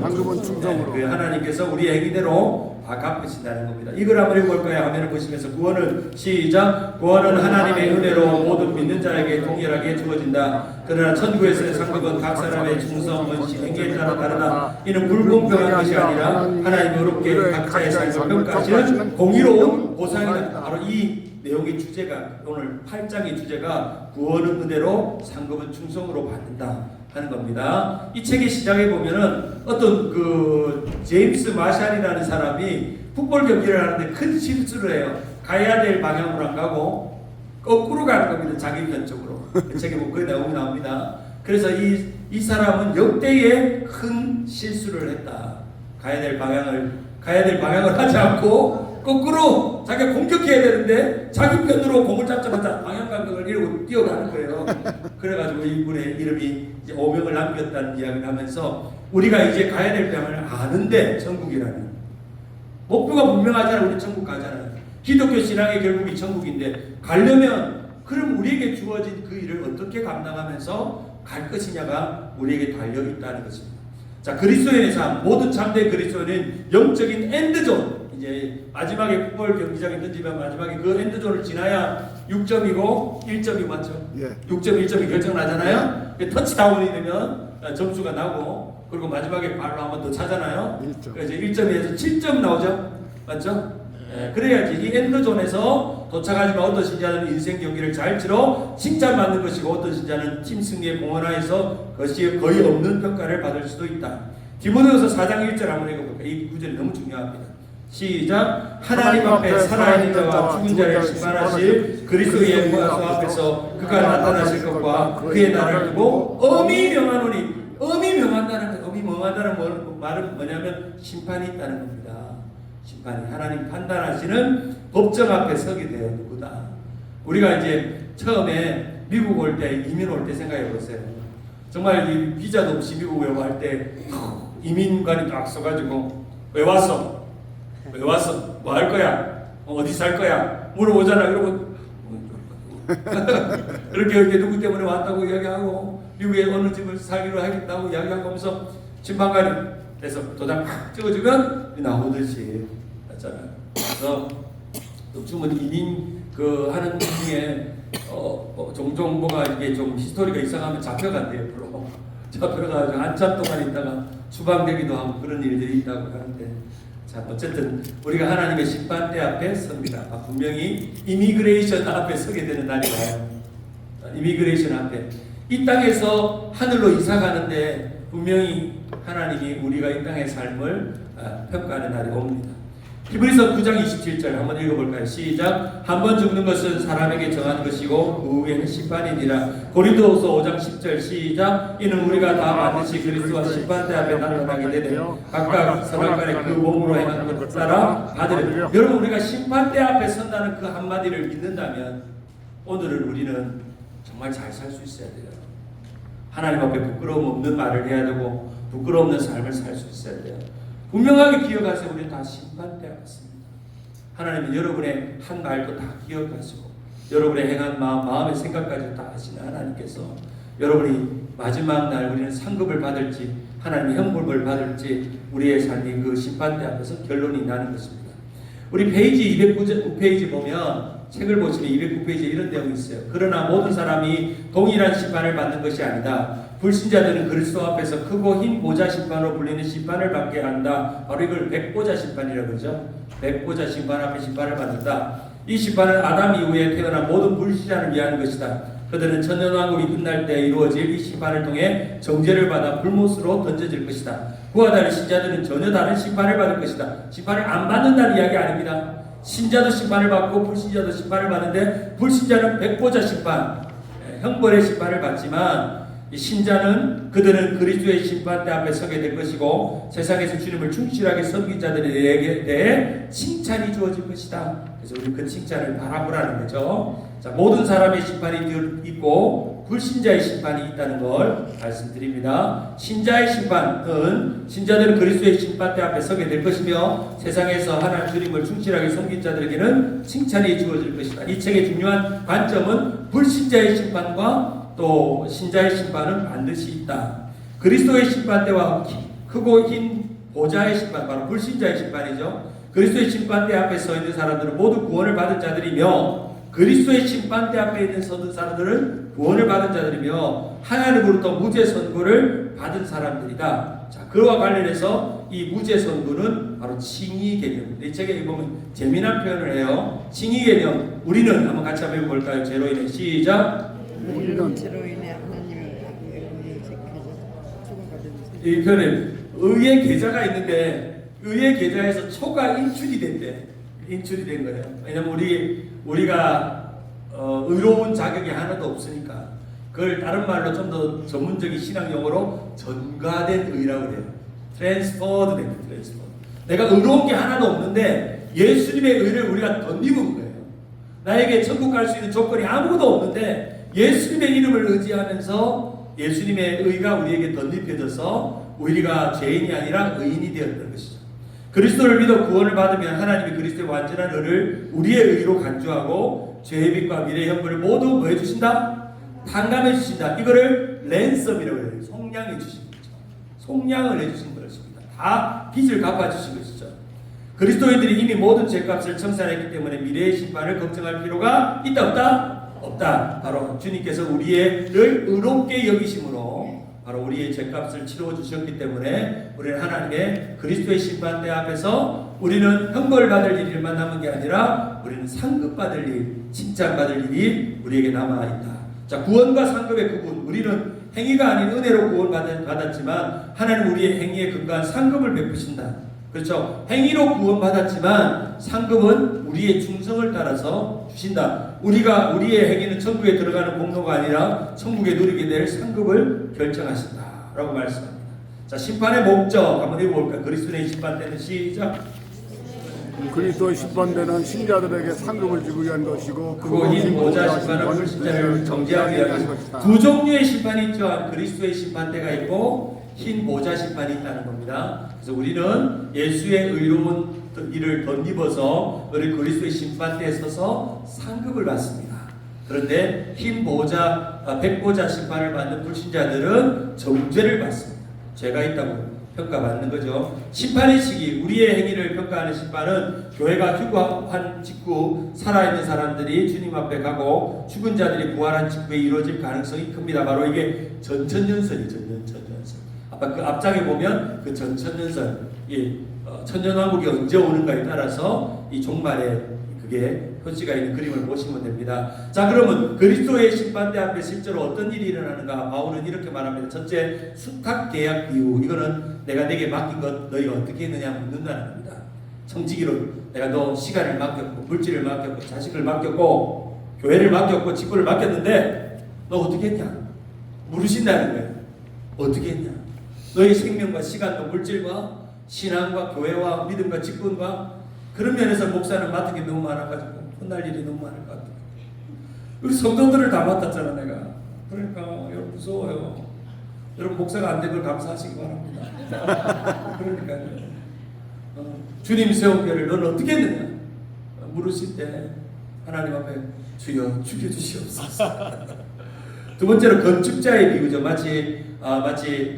그 하나님께서 우리 행위대로 다 갚으신다는 겁니다. 이걸 한번 읽어볼까요? 화면을 보시면서 구원은 시작. 구원은 하나님의 은혜로 모든 믿는 자에게 동일하게 주어진다. 그러나 천국에서의 상급은 각 사람의 충성, 헌신, 행위에 따라 다르다. 이는 불공평한 것이 아니라 하나님이 의롭게 각자의 삶을 평가하시는 공의로운 보상이다. 바로 이 내용의 주제가, 오늘 8장의 주제가 구원은 은혜로, 상급은 충성으로 받는다 하는 겁니다. 이 책의 시작에 보면은 어떤 그 제임스 마샬이라는 사람이 풋볼 경기를 하는데 큰 실수를 해요. 가야 될 방향으로 안 가고 거꾸로 가는 겁니다. 자기 편 쪽으로. 그 책에 보면 그 내용이 나옵니다. 그래서 이 사람은 역대의 큰 실수를 했다. 가야 될 방향을 하지 않고 거꾸로 자기가 공격해야 되는데 자기 편으로 공을 잡자마자 방향 감각을 이러고 뛰어가는 거예요. 그래가지고 이분의 이름이 이제 오명을 남겼다는 이야기를 하면서 우리가 이제 가야 될 방향을 아는데, 천국이라는 목표가 분명하잖아요. 우리 천국 가잖아요. 기독교 신앙의 결국이 천국인데 가려면 그럼 우리에게 주어진 그 일을 어떻게 감당하면서 갈 것이냐가 우리에게 달려있다는 것입니다. 자, 그리스도인의 삶, 모든 참된 그리스도인은 영적인 엔드존, 이제 마지막에 풋볼 경기장에 던지면 마지막에 그 엔드존을 지나야 6점이고 1점이 맞죠? 예. 6점 1점이 결정나잖아요. 터치다운이 되면 점수가 나고, 그리고 마지막에 발로 한 번 더 차잖아요. 1점. 그래서 1점에서 7점 나오죠? 맞죠? 예, 그래야지 이 엔드존에서 도착하지만 어떤 신자는 인생 경기를 잘 치러 칭찬받는 것이고, 어떤 신자는 팀 승리에 공헌하여서 그것이 거의 없는 평가를 받을 수도 있다. 디모데후서 4장 1절 한번 읽어볼까요? 이 구절이 너무 중요합니다. 시작. 하나님 앞에 살아있는 자와 죽은 자를 심판하실 그리스도의 영광 앞에서 그가 나타나실 것과 그의 날을 두고 엄히 명하노니, 엄히 명한다는 것, 엄히 명한다는 말은 뭐냐면 심판이 있다는 겁니다. 심판이, 하나님 판단하시는 법정 앞에 서게 되어 누구다. 우리가 이제 처음에 미국 올 때, 이민 올 때 생각해 보세요. 정말 이 비자도 없이 미국에 올 때 이민관이 딱 서가지고 왜 왔어? 왜 왔어? 뭐 할 거야? 어디 살 거야? 물어보잖아. 그러고 이렇게 누구 때문에 왔다고 이야기하고, 미국에 어느 집을 살기로 하겠다고 이야기하고 하면서 심판관이 돼서 도장 팍 찍어주면 나오듯이 했잖아요. 그래서 요즘은 이민 하는 중에 종종 뭐가 이게 좀 히스토리가 이상하면 잡혀간대요. 잡혀가지고 한참 동안 있다가 추방되기도 하고 그런 일들이 있다고 하는데, 자, 어쨌든 우리가 하나님의 심판대 앞에 섭니다. 분명히 이미그레이션 앞에 서게 되는 날이 와요. 이미그레이션 앞에. 이 땅에서 하늘로 이사 가는데 분명히 하나님이 우리가 이 땅의 삶을 평가하는 날이 옵니다. 히브리서 9장 27절 한번 읽어볼까요? 시작. 한 번 죽는 것은 사람에게 정한 것이고 그 후에는 심판이니라. 고린도후서 5장 10절 시작. 이는 우리가 다 반드시 그리스도와 심판대 앞에 나타나게 되되 각각 선악간에 그 몸으로 행한 것을 따라 받으리라. 여러분, 우리가 심판대 앞에 선다는 그 한마디를 믿는다면 오늘은 우리는 정말 잘 살 수 있어야 돼요. 하나님 앞에 부끄러움 없는 말을 해야 되고 부끄러움 없는 삶을 살 수 있어야 돼요. 분명하게 기억하세요. 우리는 다 심판대 앞에 있습니다. 하나님은 여러분의 한 말도 다 기억하시고 여러분의 행한 마음의 생각까지 다 아시는 하나님께서 여러분이 마지막 날 우리는 상급을 받을지 하나님의 형벌을 받을지 우리의 삶이 그 심판대 앞에서 결론이 나는 것입니다. 우리 페이지 209페이지 보면 책을 보시면 209페이지에 이런 내용이 있어요. 그러나 모든 사람이 동일한 심판을 받는 것이 아니다. 불신자들은 그리스도 앞에서 크고 흰 보좌 심판으로 불리는 심판을 받게 한다. 바로 이걸 백보좌 심판이라고 그러죠. 백보좌 심판 앞에 심판을 받는다. 이 심판은 아담 이후에 태어난 모든 불신자를 위한 것이다. 그들은 천년왕국이 끝날 때 이루어질 이 심판을 통해 정죄를 받아 불못으로 던져질 것이다. 그와 달리 신자들은 전혀 다른 심판을 받을 것이다. 심판을 안 받는다는 이야기 아닙니다. 신자도 심판을 받고 불신자도 심판을 받는데 불신자는 백보좌 심판, 형벌의 심판을 받지만 이 신자는 그들은 그리스도의 심판대 앞에 서게 될 것이고 세상에서 주님을 충실하게 섬긴 자들에게 대해 칭찬이 주어질 것이다. 그래서 우리 그 칭찬을 바라보라는 거죠. 자, 모든 사람의 심판이 있고 불신자의 심판이 있다는 걸 말씀드립니다. 신자의 심판은 신자들은 그리스도의 심판대 앞에 서게 될 것이며 세상에서 하나님 주님을 충실하게 섬긴 자들에게는 칭찬이 주어질 것이다. 이 책의 중요한 관점은 불신자의 심판과 또 신자의 심판은 반드시 있다. 그리스도의 심판대와 크고 흰 보좌의 심판, 바로 불신자의 심판이죠. 그리스도의 심판대 앞에 서 있는 사람들은 모두 구원을 받은 자들이며 그리스도의 심판대 앞에 있는 서는 사람들은 구원을 받은 자들이며 하나님으로부터 무죄 선고를 받은 사람들이다. 자, 그와 관련해서 이 무죄 선고는 바로 칭의 개념입니다. 이 책에 보면 재미난 표현을 해요. 칭의 개념. 우리는 한번 같이 한번 볼까요? 제로 인의 시작. 우리는 죄로 인해 하나님을 죽음받은 이 표현에 의의 계좌가 있는데 의의 계좌에서 초가 인출이 된대. 인출이 된 거예요. 왜냐면 우리가 의로운 자격이 하나도 없으니까 그걸 다른 말로 좀 더 전문적인 신학 용어로 전가된 의라고 해요. 트랜스퍼드 됩니다. 트랜스퍼드. 내가 의로운 게 하나도 없는데 예수님의 의를 우리가 덧입은 거예요. 나에게 천국 갈 수 있는 조건이 아무것도 없는데 예수님의 이름을 의지하면서 예수님의 의가 우리에게 덧입혀져서 우리가 죄인이 아니라 의인이 되었던 것이죠. 그리스도를 믿어 구원을 받으면 하나님이 그리스도의 완전한 의를 우리의 의로 간주하고 죄의 빚과 미래의 형벌을 모두 뭐 해주신다? 탕감해 주신다. 이거를 랜섬이라고 해요. 속량해 주신 거죠. 속량을 해주신 것입니다. 다 빚을 갚아주신 것이죠. 그리스도인들이 이미 모든 죄값을 청산했기 때문에 미래의 심판을 걱정할 필요가 있다 없다? 없다. 바로 주님께서 우리를 의롭게 여기심으로 바로 우리의 죄값을 치러 주셨기 때문에 우리는 하나님의 그리스도의 심판대 앞에서 우리는 형벌 받을 일만 남은 게 아니라 우리는 상급 받을 일, 칭찬 받을 일이 우리에게 남아 있다. 자, 구원과 상급의 구분. 우리는 행위가 아닌 은혜로 구원 받았지만 하나님 우리의 행위에 근거한 상급을 베푸신다. 그렇죠? 행위로 구원 받았지만 상급은 우리의 충성을 따라서 주신다. 우리의 행위는 천국에 들어가는 공로가 아니라 천국에 누리게 될 상급을 결정하신다라고 말씀합니다. 자, 심판의 목적 한번 읽어볼까요? 그리스도의 심판 때는 시작. 그리스도의 심판대는 신자들에게 상급을 주기 위한 것이고 그리고 흰 보좌 심판은 불신자를 정죄하기 위한 것이다. 두 종류의 심판이 있죠. 그리스도의 심판대가 있고 흰 보좌 심판이 있다는 겁니다. 그래서 우리는 예수의 의로운 일을 덧입어서 우리 그리스도의 심판대에 서서 상급을 받습니다. 그런데 흰 보좌, 백보좌 심판을 받는 불신자들은 정죄를 받습니다. 죄가 있다고 평가받는 거죠. 심판의 시기, 우리의 행위를 평가하는 심판은 교회가 휴거한 직후 살아있는 사람들이 주님 앞에 가고 죽은 자들이 부활한 직후에 이루어질 가능성이 큽니다. 바로 이게 전천년설이죠. 전천년설. 아까 그 앞장에 보면 그 전천년설, 천년왕국이 언제 오는가에 따라서 이 종말에 그게 표시가 있는 그림을 보시면 됩니다. 자, 그러면 그리스도의 심판대 앞에 실제로 어떤 일이 일어나는가? 바울은 이렇게 말합니다. 첫째, 수탁 계약 비유. 이거는 내가 내게 맡긴 것 너희가 어떻게 했느냐 묻는다는 겁니다. 청지기로 내가 너 시간을 맡겼고 물질을 맡겼고 자식을 맡겼고 교회를 맡겼고 직분을 맡겼는데 너 어떻게 했냐? 물으신다는 거예요. 어떻게 했냐? 너의 생명과 시간과 물질과 신앙과 교회와 믿음과 직분과 그런 면에서 목사는 맡은 게 너무 많아가지고 혼날 일이 너무 많을 것 같아요. 우리 성도들을 다 맡았잖아 내가. 그러니까 여러분 무서워요. 여러분 목사가 안 된 걸 감사하시기 바랍니다. 그러니까요. 주님 세운 교회를 너는 어떻게 했느냐? 물으실 때 하나님 앞에 주여 죽여주시옵소서. 두 번째로 건축자의 비유죠. 마치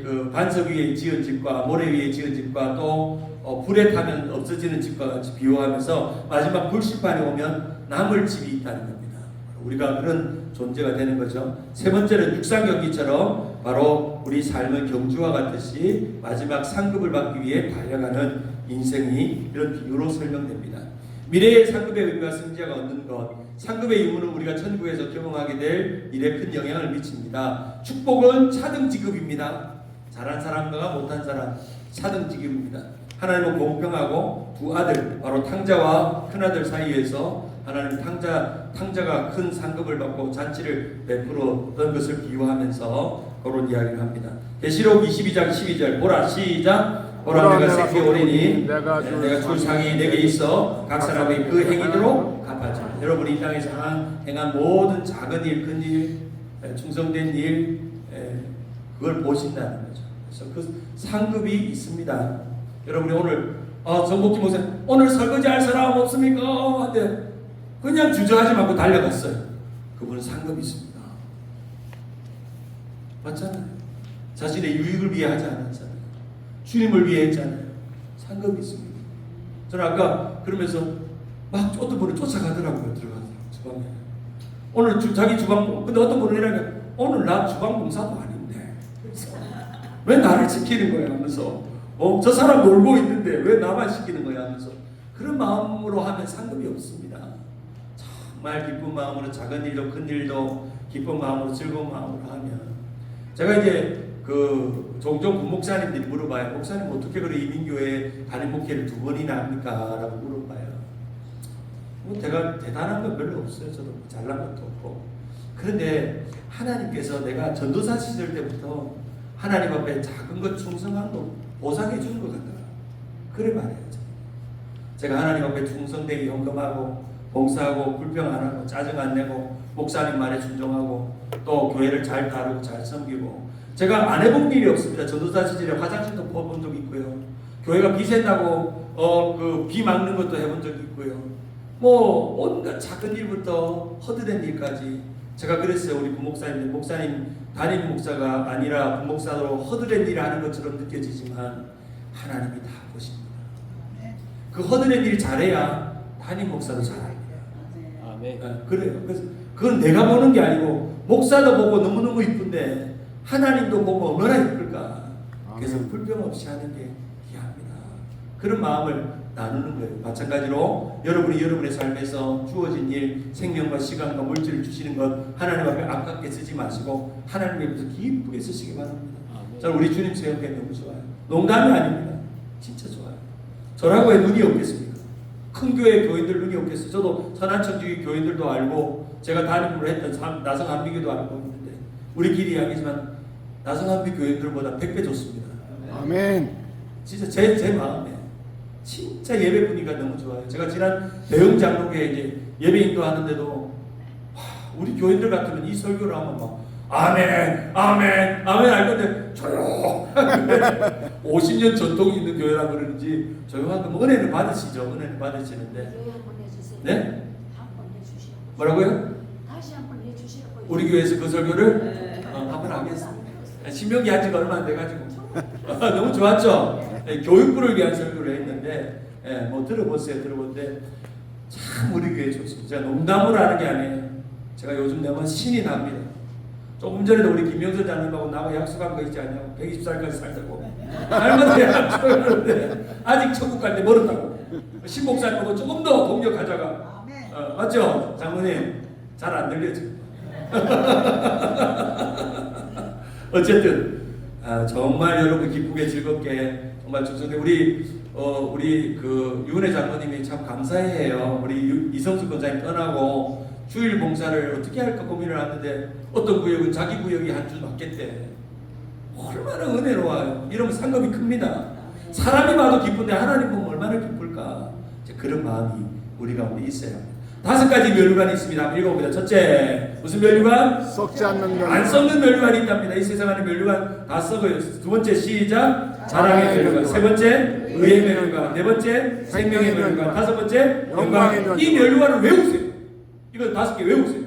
그 반석 위에 지은 집과 모래 위에 지은 집과 또 불에 타면 없어지는 집과 같이 비유하면서 마지막 불심판이 오면 남을 집이 있다는 겁니다. 우리가 그런 존재가 되는 거죠. 세 번째는 육상 경기처럼 바로 우리 삶의 경주와 같듯이 마지막 상급을 받기 위해 달려가는 인생이 이런 비유로 설명됩니다. 미래의 상급의 의미와 승자가 얻는 것, 상급의 유무는 우리가 천국에서 경험하게 될 일에 큰 영향을 미칩니다. 축복은 차등지급입니다. 잘한 사람과 못한 사람 차등지급입니다. 하나님은 공평하고 두 아들 바로 탕자와 큰아들 사이에서 하나님 탕자가 큰 상급을 받고 잔치를 베풀었던 것을 비유하면서 그런 이야기를 합니다. 계시록 22장 12절 보라 시작 보라 내가 새끼 오리니 내가 줄 상이 내게 있어 각 사람의 그 행위대로 갚아줘. 여러분이 이 땅에서 행한 모든 작은 일, 큰 일, 충성된 일 그걸 보신다는 거죠. 그래서 그 상급이 있습니다. 여러분이 오늘 정복기 목사님 오늘 설거지 할 사람 없습니까? 한데 그냥 주저하지 말고 달려갔어요. 그분은 상급이 있습니다. 맞잖아요. 자신의 유익을 위해 하지 않았잖아요. 주님을 위해 했잖아요. 상급이 있습니다. 저는 아까 그러면서 막 어떤 분을 쫓아가더라고요. 들어가서 주방에. 오늘 자기 주방 근데 어떤 분은 이러니까 오늘 나 주방 봉사도 아닌데 왜 나를 시키는 거야 하면서 저 사람 놀고 있는데 왜 나만 시키는 거야 하면서 그런 마음으로 하면 상급이 없습니다. 정말 기쁜 마음으로 작은 일도 큰 일도 기쁜 마음으로 즐거운 마음으로 하면 제가 이제 종종 부목사님들이 물어봐요. 목사님 어떻게 그래 이민교회 단임 목회를 2번이나 합니까? 라고 물어봐요. 뭐 제가 대단한 건 별로 없어요. 저도 잘난 것도 없고. 그런데 하나님께서 내가 전도사 시절 때부터 하나님 앞에 작은 것 충성한 거 보상해 주는 것 같더라. 그래 말이에요. 제가 하나님 앞에 충성되게 헌금하고 봉사하고 불평 안 하고 짜증 안 내고 목사님 말에 순종하고 또 교회를 잘 다루고 잘 섬기고 제가 안 해본 일이 없습니다. 전도사 시절에 화장실도 퍼본 적 있고요. 교회가 비 샌다고 비 막는 것도 해본 적 있고요. 뭐 온갖 작은 일부터 허드렛 일까지 제가 그랬어요. 우리 부목사님 담임 목사가 아니라 부목사로 허드렛 일을 하는 것처럼 느껴지지만 하나님이 다 보십니다. 그 허드렛 일 잘해야 담임 목사도 잘합니다. 아멘. 그래요. 그래서 그건 내가 보는 게 아니고 목사도 보고 너무너무 이쁜데 하나님도 보고 얼마나 이쁠까. 그래서 불평 없이 하는 게 귀합니다. 그런 마음을 나누는 거예요. 마찬가지로 여러분이 여러분의 삶에서 주어진 일, 생명과 시간과 물질을 주시는 것 하나님 앞에 아깝게 쓰지 마시고 하나님 앞에서 기쁘게 쓰시기 바랍니다. 저는 우리 주님 세우기에 너무 좋아요. 농담이 아닙니다. 진짜 좋아요. 저라고 해 눈이 없겠습니까? 큰 교회 교인들 눈이 없겠어요. 저도 선한천주의 교인들도 알고 제가 담임을 했던 나성한비교도 알고 있는데 우리끼리 이야기지만 나성한비 교인들보다 100배 좋습니다. 아멘. 진짜 제 마음에 진짜 예배 분위기가 너무 좋아요. 제가 지난 대형 장로교회 이제 예배 인도하는데도 우리 교인들 같으면 이 설교를 하면 막 아멘 아멘 아멘 할 건데 조용한데 50년 전통이 있는 교회라 그러는지 조용한 거 은혜를 받으시죠. 은혜를 받으시는데 한번 해주세요. 네? 한번 해주시라고. 뭐라고요? 다시 한번 해주시라고. 우리 교회에서 그 설교를 한번 하겠습니다. 신명기 한 지가 얼마 안 돼가지고 너무 좋았죠. 교육부를 위한 설교를 했는데 뭐 들어보세요. 들어본데 참 우리 교회 좋습니다. 제가 농담을 하는 게 아니에요. 제가 요즘 내가 신이 납니다. 조금 전에도 우리 김영선 장님하고 나하고 약속한 거 있지 않냐고 120살까지 살자고 할머니 약속했는데 아직 천국 갈 때 멀었다고 신목사님 보고 조금 더 동력하자가 맞죠? 장모님 잘 안 들려죠. 어쨌든 정말 여러분 기쁘게 즐겁게 정말 충성되 우리 그 유은혜 장로님이 참 감사해요. 우리 이성수 권사님 떠나고 주일 봉사를 어떻게 할까 고민을 하는데 어떤 구역은 자기 구역이 한 주 맞겠대. 얼마나 은혜로워요. 이러면 상급이 큽니다. 사람이 봐도 기쁜데 하나님 보면 얼마나 기쁠까. 그런 마음이 우리 가운데 있어야 합니다. 5가지 면류관이 있습니다. 한번 읽어봅니다. 첫째, 무슨 면류관? 썩지 않는 면류관. 안 썩는 면류관이 있답니다. 이 세상 안에 면류관 다 썩어요. 두 번째, 시작. 자랑의 면류관. 세 번째, 의의 면류관. 네 번째, 생명의 면류관. 다섯 번째, 영광의 면류관. 이 면류관을 외우세요. 이거 5개 외우세요.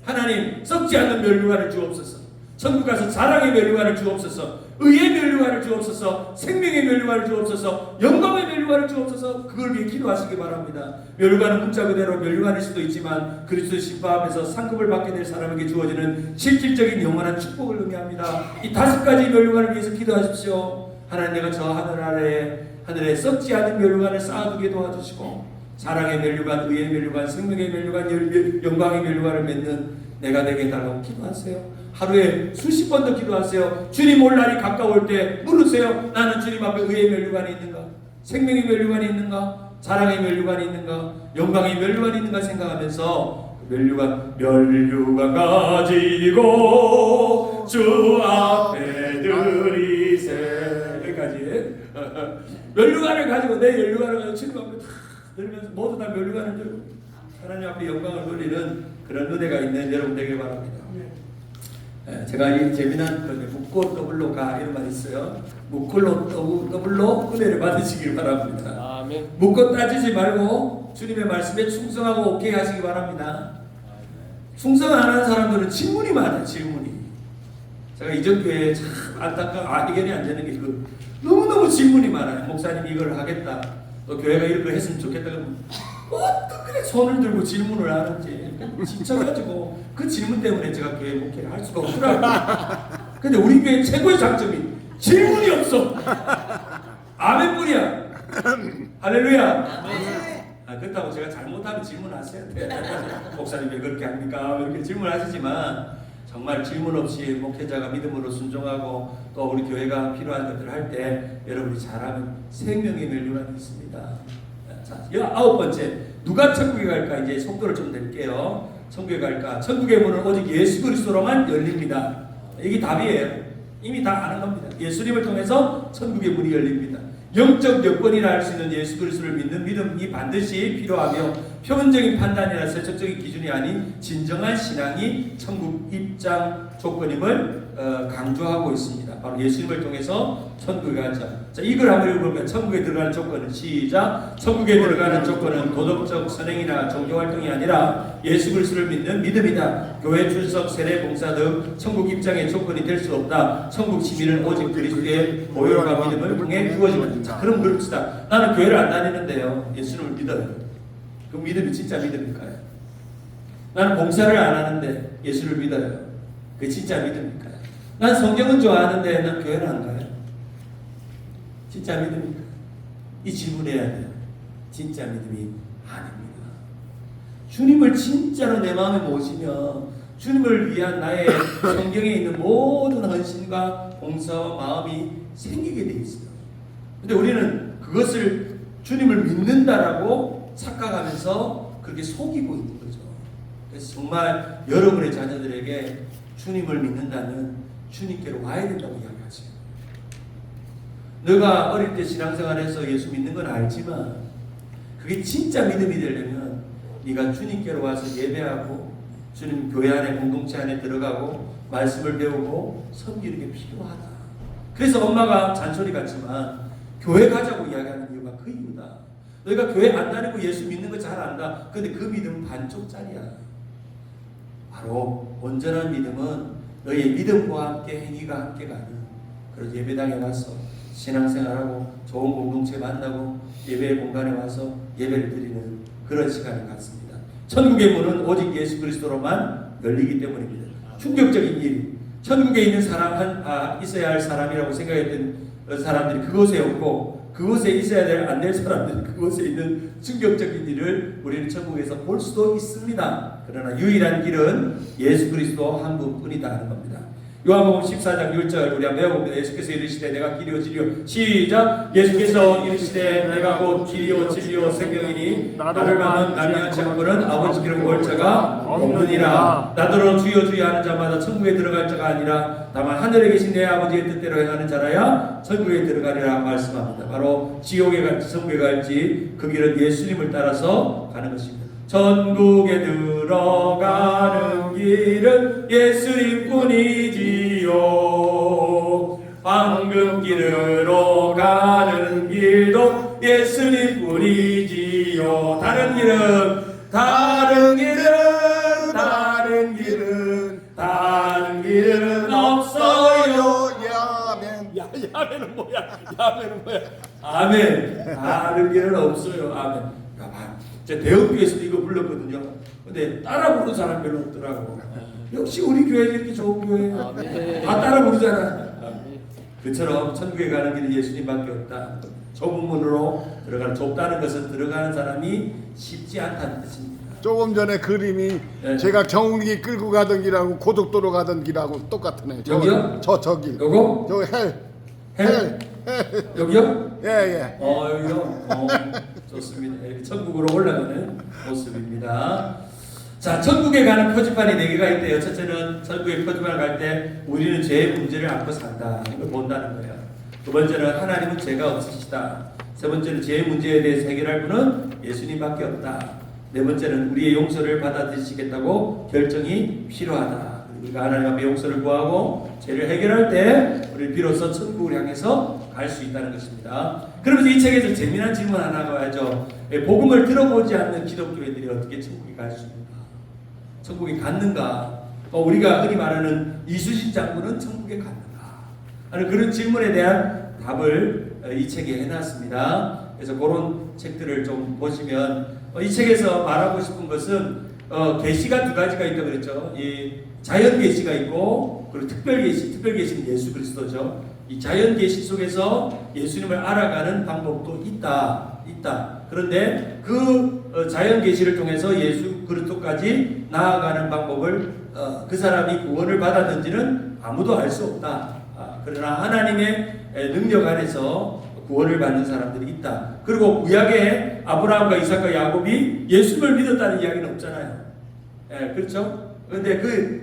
하나님, 썩지 않는 면류관을 주옵소서. 천국 가서 자랑의 면류관을 주옵소서. 의의 면류관을 주옵소서. 생명의 면류관을 주옵소서. 영광의 면류관을 주옵소서. 그걸 위해 기도하시기 바랍니다. 면류관은 문자 그대로 면류관일 수도 있지만 그리스도 심판하면서 상급을 받게 될 사람에게 주어지는 실질적인 영원한 축복을 의미합니다. 이 5가지 면류관을 위해서 기도하십시오. 하나님, 내가 저 하늘에 썩지 않은 면류관을 쌓아두게 도와주시고 사랑의 면류관, 의의 면류관, 생명의 면류관, 영광의 면류관을 맺는 내가 되게 해달라고 기도하세요. 하루에 수십 번도 기도하세요. 주님 올 날이 가까울 때 물으세요. 나는 주님 앞에 의의 면류관이 있는가? 생명의 면류관이 있는가? 사랑의 면류관이 있는가? 영광의 면류관이 있는가 생각하면서 면류관 가지고 주 앞에 드리세. 여기까지. 면류관을 가지고 내 면류관을 가지고 주님 앞에 다 들면서 모두 다 면류관을 들고 하나님 앞에 영광을 돌리는 그런 은혜가 있는 여러분 되길 바랍니다. 제가 이 재미난 묵고 더블로 가 이런 말이 있어요. 묵고 더블로 은혜를 받으시길 바랍니다. 아멘. 묵고 따지지 말고 주님의 말씀에 충성하고 오케이 하시기 바랍니다. 충성 안 하는 사람들은 질문이 많아요. 질문이. 제가 이전 교회에 참 이견이 안 되는 게 너무너무 질문이 많아요. 목사님 이걸 하겠다. 또 교회가 이렇게 했으면 좋겠다. 그러면 어떻게 손을 들고 질문을 하는지 지쳐가지고 그 질문 때문에 제가 교회 목회를 할 수가 없더라고요. 근데 우리 교회 최고의 장점이 질문이 없어. 아멘뿐이야. 할렐루야. 그렇다고 제가 잘못하면 질문하셔야 돼. 목사님 왜 그렇게 합니까? 이렇게 질문하시지만 정말 질문 없이 목회자가 믿음으로 순종하고 또 우리 교회가 필요한 것들을 할 때 여러분이 잘하면 생명의 면류관이 있습니다. 자, 9번째, 누가 천국에 갈까? 이제 속도를 좀 낼게요. 천국에 갈까? 천국의 문은 오직 예수 그리스도로만 열립니다. 이게 답이에요. 이미 다 아는 겁니다. 예수님을 통해서 천국의 문이 열립니다. 영적 여건이라 할 수 있는 예수 그리스도를 믿는 믿음이 반드시 필요하며 표면적인 판단이나 설정적인 기준이 아닌 진정한 신앙이 천국 입장 조건임을 강조하고 있습니다. 바로 예수님을 통해서 천국에 가자. 자, 이걸 한번 읽어볼까요? 천국에 들어가는 조건은 시작. 천국에 들어가는 조건은 도덕적 선행이나 종교활동이 아니라 예수 그리스도를 믿는 믿음이다. 교회 출석, 세례, 봉사 등 천국 입장의 조건이 될 수 없다. 천국 시민은 오직 그리스도의 보혈과 믿음을 통해 주어집니다. 자, 그럼 그럽시다. 나는 교회를 안 다니는데요. 예수님을 믿어요. 그 믿음이 진짜 믿음일까요? 나는 봉사를 안 하는데 예수를 믿어요. 그게 진짜 믿음일까요? 난 성경은 좋아하는데 난 교회는 안 가요. 진짜 믿음일까요? 이 질문해야 돼요. 진짜 믿음이 아닙니다. 주님을 진짜로 내 마음에 모시면 주님을 위한 나의 성경에 있는 모든 헌신과 봉사와 마음이 생기게 돼 있어요. 근데 우리는 그것을 주님을 믿는다라고 착각하면서 그렇게 속이고 있는 거죠. 그래서 정말 여러분의 자녀들에게 주님을 믿는다면 주님께로 와야 된다고 이야기하죠. 너가 어릴 때 신앙생활에서 예수 믿는 건 알지만 그게 진짜 믿음이 되려면 네가 주님께로 와서 예배하고 주님 교회 안에 공동체 안에 들어가고 말씀을 배우고 섬기는 게 필요하다. 그래서 엄마가 잔소리 같지만 교회 가자고 이야기하는 이유가 그 이유다. 너희가 교회 안 다니고 예수 믿는 거 잘 안다. 근데 그 믿음은 반쪽짜리야. 바로 온전한 믿음은 너희의 믿음과 함께 행위가 함께 가는 그런 예배당에 와서 신앙생활하고 좋은 공동체 만나고 예배의 공간에 와서 예배를 드리는 그런 시간을 갖습니다. 천국의 문은 오직 예수 그리스도로만 열리기 때문입니다. 충격적인 일. 천국에 있는 사람 있어야 할 사람이라고 생각했던 사람들이 그곳에 없고 그곳에 있어야 될 안 될 사람들이 그곳에 있는 충격적인 일을 우리는 천국에서 볼 수도 있습니다. 그러나 유일한 길은 예수 그리스도 한 분뿐이다 하는 겁니다. 요한복음 14장 6절 우리 한번 배워봅니다. 예수께서 이르시되 내가 길이요 진리요 시작. 예수께서 이르시되 내가 곧 길이요 진리요 생명이니 나를 만난 말미암지 않고는 아버지께로 올 자가 없느니라. 나더러 주여 주여 하는 자마다 천국에 들어갈 자가 아니라 다만 하늘에 계신 내 아버지의 뜻대로 행하는 자라야 천국에 들어가리라 말씀합니다. 바로 지옥에 갈지 천국에 갈지 그 길은 예수님을 따라서 가는 것입니다. 천국에 들어가는 길은 예수님뿐이지요. 황금길으로 가는 길도 예수님뿐이지요. 다른 길은 없어요. 야멘은 뭐야? 아멘. 다른 길은 없어요. 아멘. 제가 대형교회에서도 이거 불렀거든요. 근데 따라 부르는 사람 별로 없더라고. 역시 우리 교회는 이렇게 좋은 교회예요. 다 따라 부르잖아. 그처럼 천국에 가는 길은 예수님밖에 없다. 좁은 문으로 들어가는, 좁다는 것은 들어가는 사람이 쉽지 않다는 뜻입니다. 조금 전에 그림이 네. 제가 경운기 끌고 가던 길하고 고속도로 가던 길하고 똑같으네. 여기요? 저기. 요거? 저기 헬? 여기요? 예. 여기요? 좋습니다. 이렇게 천국으로 올라가는 모습입니다. 자, 천국에 가는 표지판이 4개가 있대요. 첫째는 천국에 표지판을 갈 때 우리는 죄의 문제를 안고 산다. 이걸 본다는 거예요. 두 번째는 하나님은 죄가 없으시다. 세 번째는 죄의 문제에 대해서 해결할 분은 예수님밖에 없다. 네 번째는 우리의 용서를 받아들이시겠다고 결정이 필요하다. 우리가 하나님 앞에 용서를 구하고 죄를 해결할 때 우리 비로소 천국을 향해서 갈 수 있다는 것입니다. 그러면서 이 책에서 재미난 질문 하나가 와야죠. 복음을 들어보지 않는 기독교인들이 어떻게 천국에 갈 수 있는가? 천국에 갔는가? 우리가 흔히 말하는 이수신 장군은 천국에 갔는가? 하는 그런 질문에 대한 답을 이 책에 해놨습니다. 그래서 그런 책들을 좀 보시면 이 책에서 말하고 싶은 것은 계시가 두 가지가 있다고 그랬죠. 이 자연 계시가 있고 그리고 특별 계시, 특별 계시는 예수 그리스도죠. 이 자연 계시 속에서 예수님을 알아가는 방법도 있다. 그런데 그 자연 계시를 통해서 예수 그리스도까지 나아가는 방법을 그 사람이 구원을 받았는지는 아무도 알 수 없다. 그러나 하나님의 능력 안에서 구원을 받는 사람들이 있다. 그리고 구약에 아브라함과 이삭과 야곱이 예수를 믿었다는 이야기는 없잖아요. 그렇죠? 그런데 그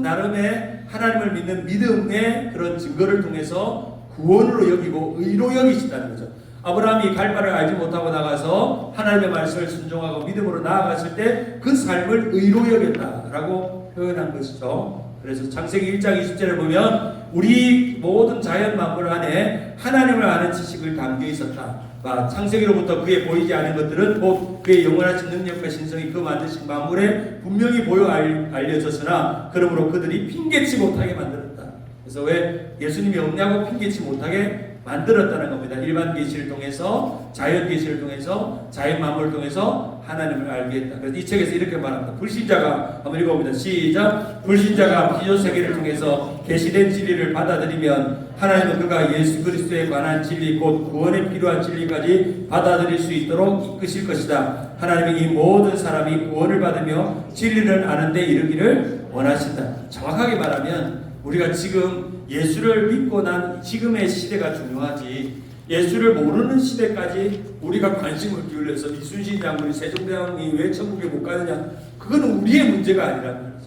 나름의 하나님을 믿는 믿음의 그런 증거를 통해서 구원으로 여기고 의로 여기신다는 거죠. 아브라함이 갈 바를 알지 못하고 나가서 하나님의 말씀을 순종하고 믿음으로 나아갔을 때 그 삶을 의로 여겼다라고 표현한 것이죠. 그래서 창세기 1장 20절에 보면 우리 모든 자연 만물 안에 하나님을 아는 지식을 담겨 있었다. 창세기로부터 그에 보이지 않은 것들은 곧 그의 영원하신 능력과 신성이 그 만드신 만물에 분명히 보여 알려졌으나 그러므로 그들이 핑계치 못하게 만들었다. 그래서 왜 예수님이 없냐고 핑계치 못하게 만들었다는 겁니다. 일반 계시를 통해서, 자연 계시를 통해서, 자연 만물을 통해서 하나님을 알게 했다. 그래서 이 책에서 이렇게 말합니다. 불신자가, 한번 읽어봅니다. 시작. 불신자가 비교 세계를 통해서 계시된 진리를 받아들이면 하나님은 그가 예수 그리스도에 관한 진리 곧 구원에 필요한 진리까지 받아들일 수 있도록 이끄실 것이다. 하나님은 이 모든 사람이 구원을 받으며 진리를 아는데 이르기를 원하신다. 정확하게 말하면 우리가 지금 예수를 믿고 난 지금의 시대가 중요하지, 예수를 모르는 시대까지 우리가 관심을 기울여서 이순신 장군이 세종대왕이 왜 천국에 못 가느냐, 그거는 우리의 문제가 아니라는 거죠.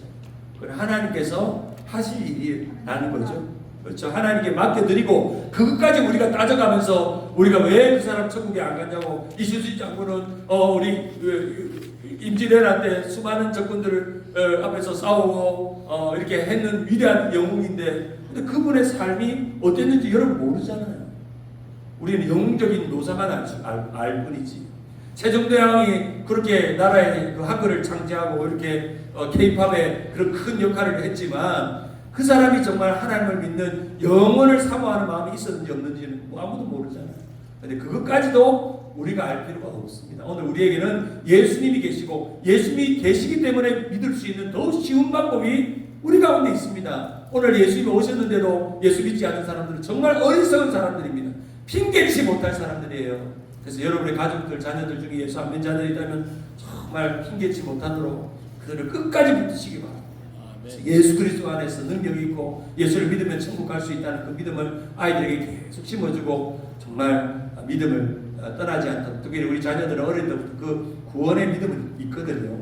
그건 하나님께서 하실 일이라는 거죠. 그렇죠. 하나님께 맡겨드리고 그것까지 우리가 따져가면서 우리가 왜 그 사람 천국에 안 갔냐고, 이순신 장군은 우리 임진왜란 때 수많은 적군들 앞에서 싸우고 이렇게 했는 위대한 영웅인데, 근데 그분의 삶이 어땠는지 여러분 모르잖아요. 우리는 영웅적인 묘사만 알 뿐이지. 세종대왕이 그렇게 나라의 그 학교를 창제하고 이렇게 K-팝에 그런 큰 역할을 했지만 그 사람이 정말 하나님을 믿는 영혼을 사모하는 마음이 있었는지 없는지는 아무도 모르잖아요. 근데 그것까지도 우리가 알 필요가 없습니다. 오늘 우리에게는 예수님이 계시고 예수님이 계시기 때문에 믿을 수 있는 더 쉬운 방법이 우리 가운데 있습니다. 오늘 예수님이 오셨는데도 예수 믿지 않는 사람들은 정말 어리석은 사람들입니다. 핑계치 못할 사람들이에요. 그래서 여러분의 가족들, 자녀들 중에 예수 안 믿는 자들이 있다면 정말 핑계치 못하도록 그들을 끝까지 붙드시기 바랍니다. 예수 그리스도 안에서 능력이 있고 예수를 믿으면 천국 갈 수 있다는 그 믿음을 아이들에게 계속 심어주고 정말 믿음을 떠나지 않도록, 특히 우리 자녀들은 어릴 때부터 그 구원의 믿음은 있거든요.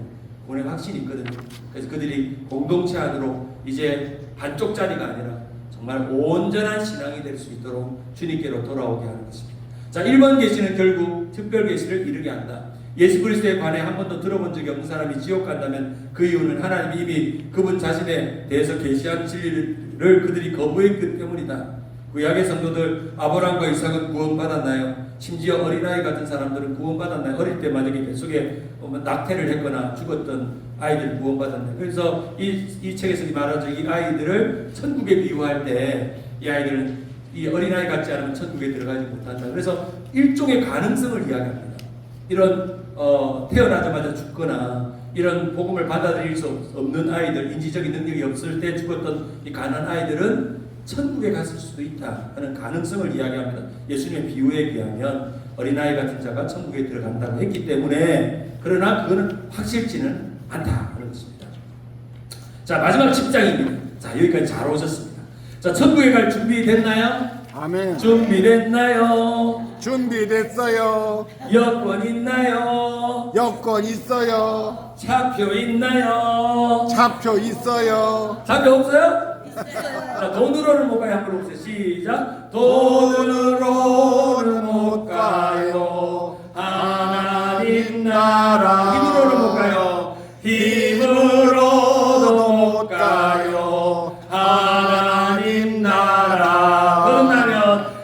구원의 확신이 있거든요. 그래서 그들이 공동체 안으로 이제 반쪽짜리가 아니라 정말 온전한 신앙이 될 수 있도록 주님께로 돌아오게 하는 것입니다. 자, 1번 계시는 결국 특별 계시를 이루게 한다. 예수 그리스도에 관해 한 번도 들어본 적이 없는 사람이 지옥 간다면 그 이유는 하나님이 이미 그분 자신에 대해서 계시한 진리를 그들이 거부했기 때문이다. 구약의 성도들 아브라함과 이삭은 구원받았나요? 심지어 어린아이 같은 사람들은 구원받았나요? 어릴 때 만약에 뱃속에 낙태를 했거나 죽었던 아이들 구원받았나요? 그래서 이 책에서 말하죠. 이 아이들을 천국에 비유할 때 이 아이들은 이 어린아이 같지 않으면 천국에 들어가지 못한다. 그래서 일종의 가능성을 이야기합니다. 이런 태어나자마자 죽거나 이런 복음을 받아들일 수 없는 아이들, 인지적인 능력이 없을 때 죽었던 이 가난한 아이들은 천국에 갔을 수도 있다 하는 가능성을 이야기합니다. 예수님의 비유에 비하면 어린아이 같은 자가 천국에 들어간다고 했기 때문에, 그러나 그거는 확실치는 않다 하는 것입니다. 자, 마지막 10장입니다. 자, 여기까지 잘 오셨습니다. 자, 천국에 갈 준비 됐나요? 아멘. 준비됐나요? 준비됐어요. 여권 있나요? 여권 있어요. 차표 있나요? 차표 있어요. 차표 없어요? 자, 돈으로는 못 가요. 한번 해보세요. 시작. 돈으로는 못 가요. 하나님 나라. 힘으로는 못 가요. 힘으로도 못 가요. 하나님 나라.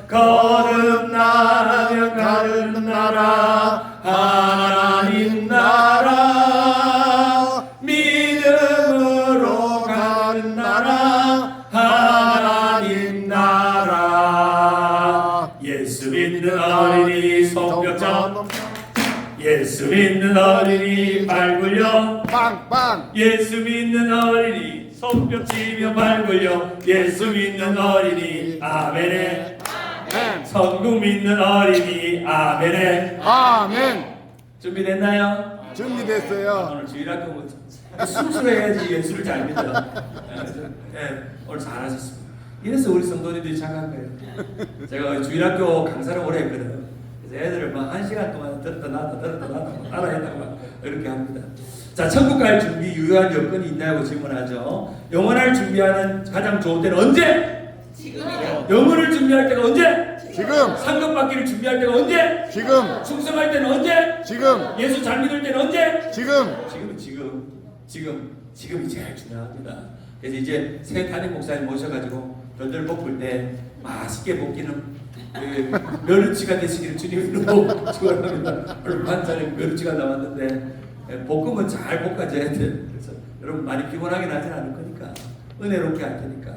거듭나면 가는 나라. 하나님 나라. 믿음으로 가는 나라. 하나님 나라. 예수 믿는 어린이 손뼉쳐. 예수 믿는 어린이 발 굴려. 빵빵. 예수 믿는 어린이 손뼉치며 발 굴려. 예수 믿는 어린이 아멘에. 천국 믿는 어린이 아멘에. 아멘. 준비됐나요? 준비됐어요. 오늘 주일학교 순수해야지 예수를 잘 믿어. 오늘 잘하셨습니다. 이래서 우리 성도님들이 착한 거예요. 제가 주일학교 강사를 오래 했거든요. 그래서 애들을 막 1시간 동안 들었다 놨다 따라했다고 막 이렇게 합니다. 자, 천국 갈 준비 유효한 여건이 있냐고 질문하죠. 영원할 준비하는 가장 좋은 때는 언제? 지금이요. 영혼을 준비할 때가 언제? 지금. 상급 받기를 준비할 때가 언제? 지금. 충성할 때는 언제? 지금. 예수 잘 믿을 때는 언제? 지금. 지금이 제일 중요합니다. 그래서 이제 새 담임 목사님 모셔가지고 별들 볶을 때 맛있게 볶기는 멸치가 되시기를 주님으로 축원합니다. 오늘 반찬에 멸치가 나왔는데 볶으면 잘 볶아져야 돼. 그래서 여러분 많이 피곤하긴 하진 않을 거니까 은혜롭게 할 테니까.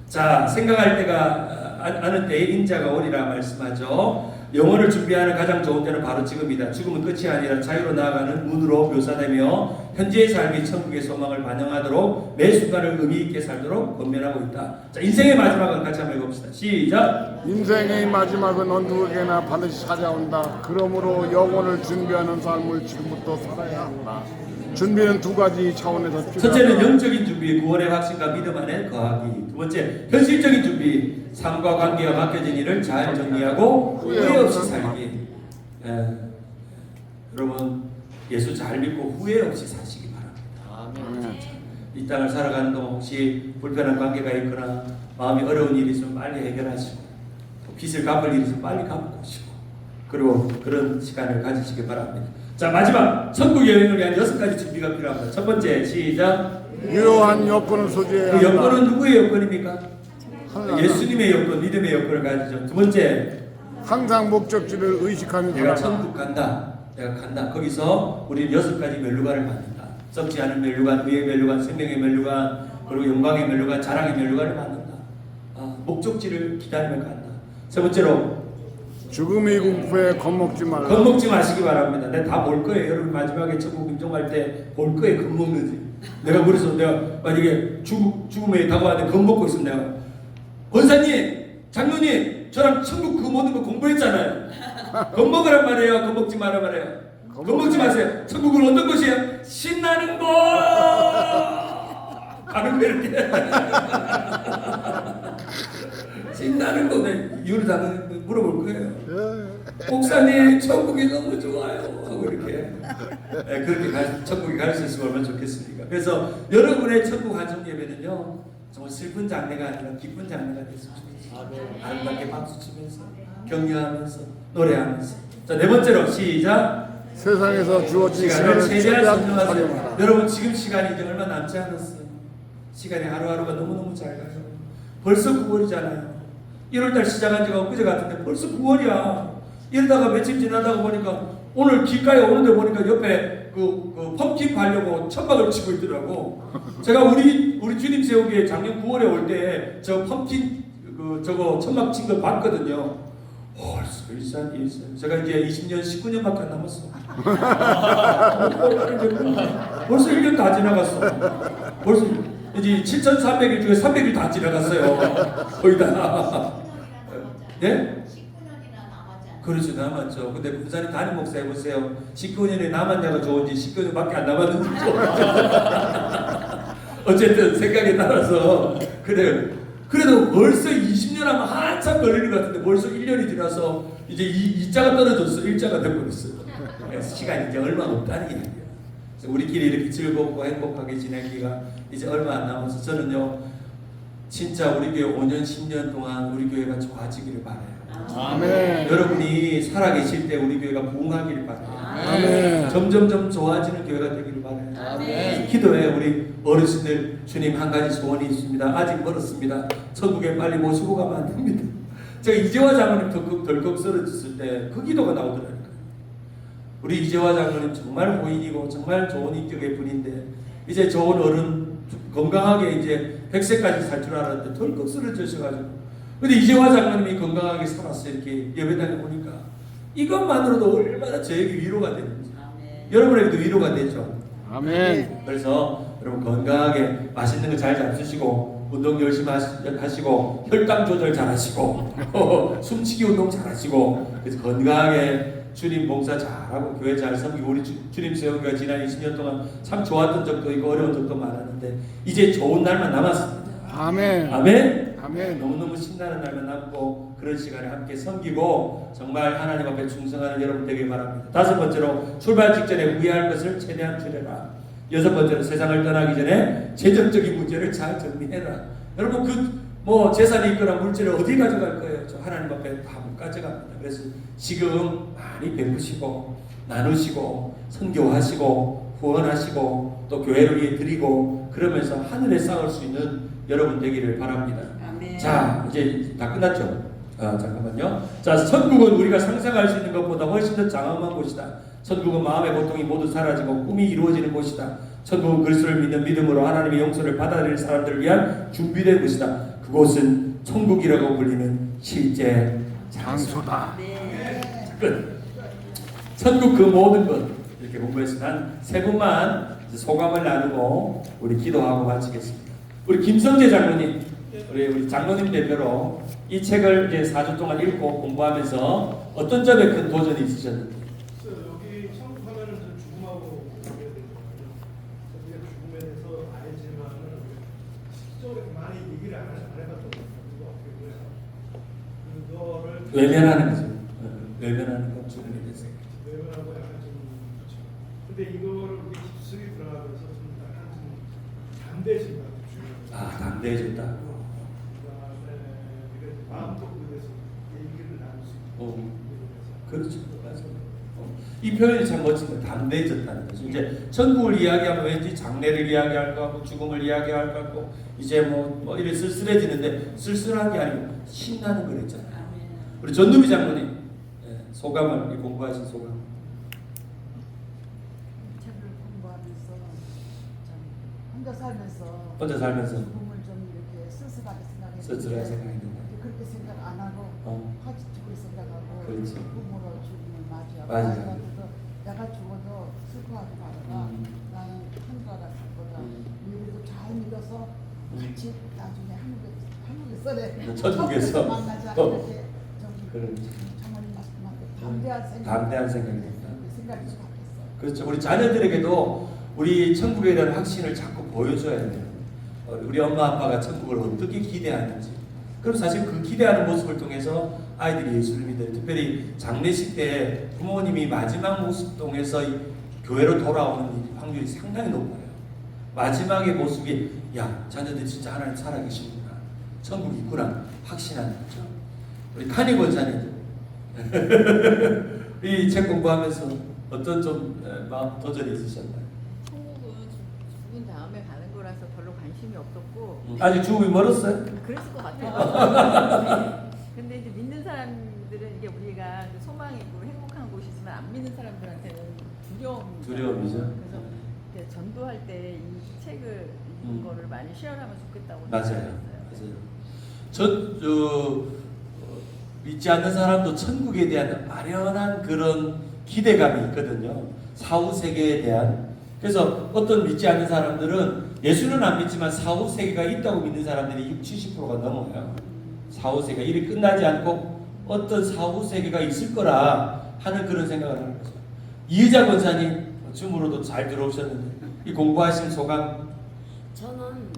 자, 생각할 때가 아는 때에 인자가 오리라 말씀하죠. 영혼을 준비하는 가장 좋은 때는 바로 지금이다. 죽음은 끝이 아니라 자유로 나아가는 문으로 묘사되며 현재의 삶이 천국의 소망을 반영하도록 매 순간을 의미 있게 살도록 권면하고 있다. 자, 인생의 마지막은 같이 한번 읽어봅시다. 시작. 인생의 마지막은 누구에게나 반드시 찾아온다. 그러므로 영혼을 준비하는 삶을 지금부터 살아야 한다. 준비는 두 가지 차원에서 필요하다. 첫째는 영적인 준비, 구원의 확신과 믿음 안에 거하기. 두 번째, 현실적인 준비, 삶과 관계가 맡겨진 일을 잘 정리하고 후회 없이 살기. 여러분, 예수 잘 믿고 후회 없이 사시기 바랍니다. 이 땅을 살아가는 동안 혹시 불편한 관계가 있거나 마음이 어려운 일이 있으면 빨리 해결하시고, 빚을 갚을 일이 있으면 빨리 갚고 오시고, 그리고 그런 시간을 가지시기 바랍니다. 자, 마지막 천국 여행을 위한 6가지 준비가 필요합니다. 첫 번째, 시작. 유효한 여건을 소지해야 그 한다. 여건은 누구의 여건입니까? 하나님. 예수님의 여건, 믿음의 여건을 가지죠. 두 번째, 항상 목적지를 의식하는 내가 사람. 천국 간다. 내가 간다. 거기서 우리는 6가지 멸류관을 받는다. 썩지 않은 멸류관, 의의 멸류관, 생명의 멸류관, 그리고 영광의 멸류관, 자랑의 멸류관을 받는다. 목적지를 기다리며 간다. 세 번째로, 죽음의 공포에 겁먹지 말라. 겁먹지 마시기 바랍니다. 내가 다 볼 거예요. 여러분 마지막에 천국 임종할 때 볼 거예요. 겁먹는지. 내가 그래서 내가 만약에 죽음에 다가왔는데 겁먹고 있으면 내가 권사님, 장로님, 저랑 천국 그 모든 거 공부했잖아요. 겁먹으란 말이에요. 겁먹지 마란 말이에요. 겁먹지 마세요. 천국은 어떤 곳이에요? 신나는 곳. 가는 거 이렇게. 신나는 곳에 이유를 다 물어볼 거예요. 목사님 천국이 너무 좋아요 하고 이렇게 그렇게 천국에 갈 수 있으면 얼마나 좋겠습니까? 그래서 여러분의 천국 환송 예배는요 정말 슬픈 장례가 아니라 기쁜 장례가 됐으면 좋겠습니다. 아름답게 박수 치면서 격려하면서 노래하면서. 자, 네 번째로 시작. 세상에서 주어진 시간을 시간을 최대한 최대한 선용하세요. 활용하라. 여러분 지금 시간이 이제 얼마 남지 않았어요. 시간이 하루하루가 너무너무 잘 가요. 벌써 9월이잖아요. 1월달 시작한 지가 엊그제 같은데 벌써 9월이야. 이러다가 며칠 지나다가 보니까 오늘 길가에 오는데 보니까 옆에 그 펌킨 바려고 천막을 치고 있더라고. 제가 우리 주님 세우기에 작년 9월에 올 때 저 펌킨 저거 천막 친 거 봤거든요. 벌써 일산. 제가 이제 20년 19년밖에 안 남았어. 벌써 1년 다 지나갔어. 벌써 이제 7,300일 중에 300일 다 지나갔어요. 거의 다. 네? 19년이나 남았잖아요. 그렇죠, 남았죠. 근데 부산님 담임 목사 해보세요. 19년이 남았냐가 좋은지 19년밖에 안 남았는지 좋은지. 어쨌든 생각에 따라서 그래요. 그래도 벌써 20년 하면 한참 걸리는 것 같은데 벌써 1년이 지나서 이제 이자가 떨어졌어. 일자가 돼버렸어요. 그래서 시간이 이제 얼마 없다는 얘기예요. 그래서 우리끼리 이렇게 즐겁고 행복하게 지내기가 이제 얼마 안 남아서 저는요 진짜 우리 교회 5년 10년 동안 우리 교회가 좋아지기를 바라요. 아멘. 여러분이 살아계실 때 우리 교회가 부흥하기를 바라요. 아멘. 점점점 좋아지는 교회가 되기를 바라요. 아멘. 기도해. 우리 어르신들 주님 한 가지 소원이 있습니다. 아직 멀었습니다. 천국에 빨리 모시고 가면 안 됩니다. 제가 이재화 장로님 덜컥 쓰러졌을 때 그 기도가 나오더라고요. 우리 이재화 장로님 정말 호인이고 정말 좋은 인격의 분인데 이제 좋은 어른 건강하게 이제 100세까지 살 줄 알았는데 덜컥 쓰러지셔가지고 근데 이재화 장로님이 건강하게 살았어요. 이렇게 예배당에 보니까 이것만으로도 얼마나 저에게 위로가 되는지 여러분에게도 위로가 되죠. 아멘. 그래서 여러분 건강하게 맛있는 거 잘 잡수시고 운동 열심히 하시고 혈당 조절 잘 하시고 숨쉬기 운동 잘 하시고 그래서 건강하게 주님 봉사 잘하고 교회 잘 섬기고 우리 주님 세우기가 지난 20년 동안 참 좋았던 적도 있고 어려운 적도 많았는데 이제 좋은 날만 남았습니다. 아멘. 아멘. 아멘. 너무너무 신나는 날만 남고 그런 시간에 함께 섬기고 정말 하나님 앞에 충성하는 여러분 되길 바랍니다. 다섯 번째로 출발 직전에 후회할 것을 최대한 줄여라. 여섯 번째로 세상을 떠나기 전에 재정적인 문제를 잘 정리해라. 여러분 뭐 재산이 있거나 물질을 어디 가져갈 거예요? 저 하나님 앞에 다 못 가져갑니다. 그래서 지금 많이 베푸시고 나누시고 선교하시고 후원하시고 또 교회를 위해 드리고 그러면서 하늘에 쌓을 수 있는 여러분 되기를 바랍니다. 아멘. 자 이제 다 끝났죠? 잠깐만요. 자 천국은 우리가 상상할 수 있는 것보다 훨씬 더 장엄한 곳이다. 천국은 마음의 고통이 모두 사라지고 꿈이 이루어지는 곳이다. 천국은 그리스도를 믿는 믿음으로 하나님의 용서를 받아들일 사람들을 위한 준비된 곳이다. 그곳은 천국이라고 불리는 실제 장소다. 끝. 천국 그 모든 것 이렇게 공부해서 한 세 분만 소감을 나누고 우리 기도하고 마치겠습니다. 우리 김성재 장로님, 우리 장로님 대표로 이 책을 이제 4주 동안 읽고 공부하면서 어떤 점에 큰 도전이 있으셨는지. 여기 천국 하면은 죽음하고 연결되거든요. 우리가 죽음에 대해서 알지만은 실제로 많이 얘기를 안 해봤던 것 같아요. 그거를 외면하는 거죠. 외면하는 건 죽음에 대해서. 외면하고 약간 좀 그렇죠. 근데 이거를 우리 깊숙이 들어가면서 좀 약간 좀 담대해진 것 같아요. 담대해졌다. 그다음에 우리가 마음도 그래서 얘기를 나눌 수 있고. 그렇죠. 맞아요. 이 표현이 참 멋진 거예요. 담대해졌다는 거죠. 이제 천국을 이야기하면 왠지 장례를 이야기할 것 같고 죽음을 이야기할 것 같고 이제 뭐 이래 쓸쓸해지는데 쓸쓸한 게 아니고 신나는 거랬잖아요. 우리 전두미 장로님 소감을 공부하신 소감. 책을 공부하면서 참 혼자 살면서 죽음을 좀 이렇게 쓸쓸하게 생각했는데 쓸쓸하게 생각했는데. 그렇게 생각 안 하고 파지티브로 생각하고 그렇지. 부모로 죽음을 맞이하고 맞아요. 하면서 내가 죽어도 슬퍼하지 말아라. 나는 한가가 갈 거다. 우리도 잘 믿어서 같이 나중에 한국에 써래. 천국에서. 만나자 어. 이렇게 그렇지. 장모님 말씀하고 담대한 생각입니다. 생각이 좀 바뀌었어요. 그렇죠. 우리 자녀들에게도 우리 천국에 대한 확신을 자꾸 보여줘야 돼요. 우리 엄마 아빠가 천국을 어떻게 기대하는지. 그럼 사실 그 기대하는 모습을 통해서 아이들이 예수를 믿어요. 특별히 장례식 때 부모님이 마지막 모습 통해서 교회로 돌아오는 확률이 상당히 높아요. 마지막의 모습이 야, 자녀들 진짜 하나님 살아계시구나, 천국이 있구나 확신하는 거죠. 우리 카니 권사님 이 책 공부하면서 어떤 좀 마음 도전이 있으셨나요? 천국은 죽은 다음에 가는 거라서 별로 관심이 없었고 아직 죽음이 멀었어요? 그랬을 것 같아요. 근데 이제 믿는 사람들은 이게 우리가 그 소망이고 행복한 곳이지만 안 믿는 사람들한테는 두려움이죠. 그래서 이렇게 전도할 때 이 책을 읽는 거를 많이 시연하면 좋겠다고 맞아요. 생각했어요. 맞아요. 믿지 않는 사람도 천국에 대한 아련한 그런 기대감이 있거든요. 사후 세계에 대한. 그래서 어떤 믿지 않는 사람들은 예수는 안 믿지만 사후 세계가 있다고 믿는 사람들이 60, 70%가 넘어요. 사후 세계가 일이 끝나지 않고 어떤 사후 세계가 있을 거라 하는 그런 생각을 하는 거죠. 이의자 권사님 줌으로도 잘 들어오셨는데 이 공부하신 소감. 저는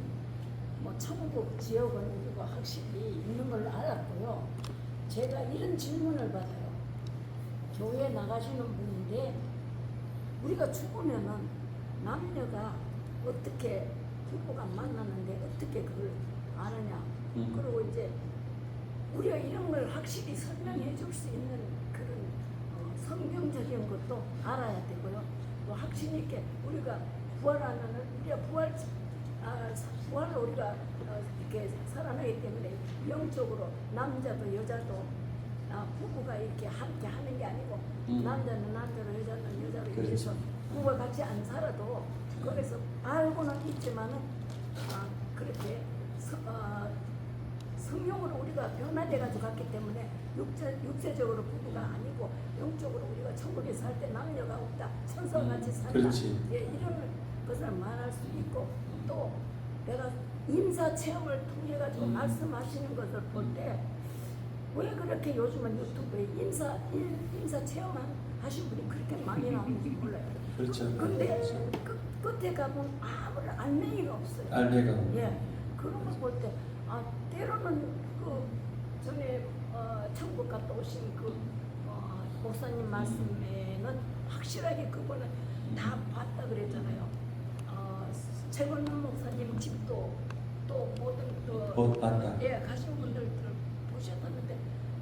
뭐 천국 지역은 이거 확실히 있는 걸로 알았고요. 제가 이런 질문을 받아요. 교회 나가시는 분인데 우리가 죽으면은 남녀가 어떻게 부부가 만났는데 어떻게 그걸 아느냐. 그리고 이제 우리가 이런 걸 확실히 설명해 줄 수 있는 그런 성경적인 것도 알아야 되고요. 또 확신 있게 우리가 부활하면은 우리가 부활을 우리가 이렇게 살아나기 때문에 영적으로 남자도 여자도 부부가 이렇게 함께 하는 게 아니고 남자는 남자로 여자는 여자로 그렇죠. 이래서 부부가 같이 안 살아도 그래서 알고는 있지만은 그렇게 성령으로 우리가 변화돼 가지고 갔기 때문에 육체적으로 부부가 아니고 영적으로 우리가 천국에 살 때 남녀가 없다, 천사와 같이 산다. 그렇지. 예, 이런 것을 말할 수 있고 또 내가 임사 체험을 통해 가지고 말씀하시는 것을 볼 때 왜 그렇게 요즘은 유튜브에 임사 체험 하신 분이 그렇게 많이 나오는지 몰라요. 그렇죠. 근데 끝에 가면 아무런 알맹이가 없어요. 알맹이가. 예, 그런 걸 볼 때 때로는 그 전에 천국 갔다 오신 그 목사님 말씀에는 확실하게 그거는 다 봤다 그랬잖아요. 최건남 목사님 집도 또 모든 봤다. 예, 가신 분들 보셨다는데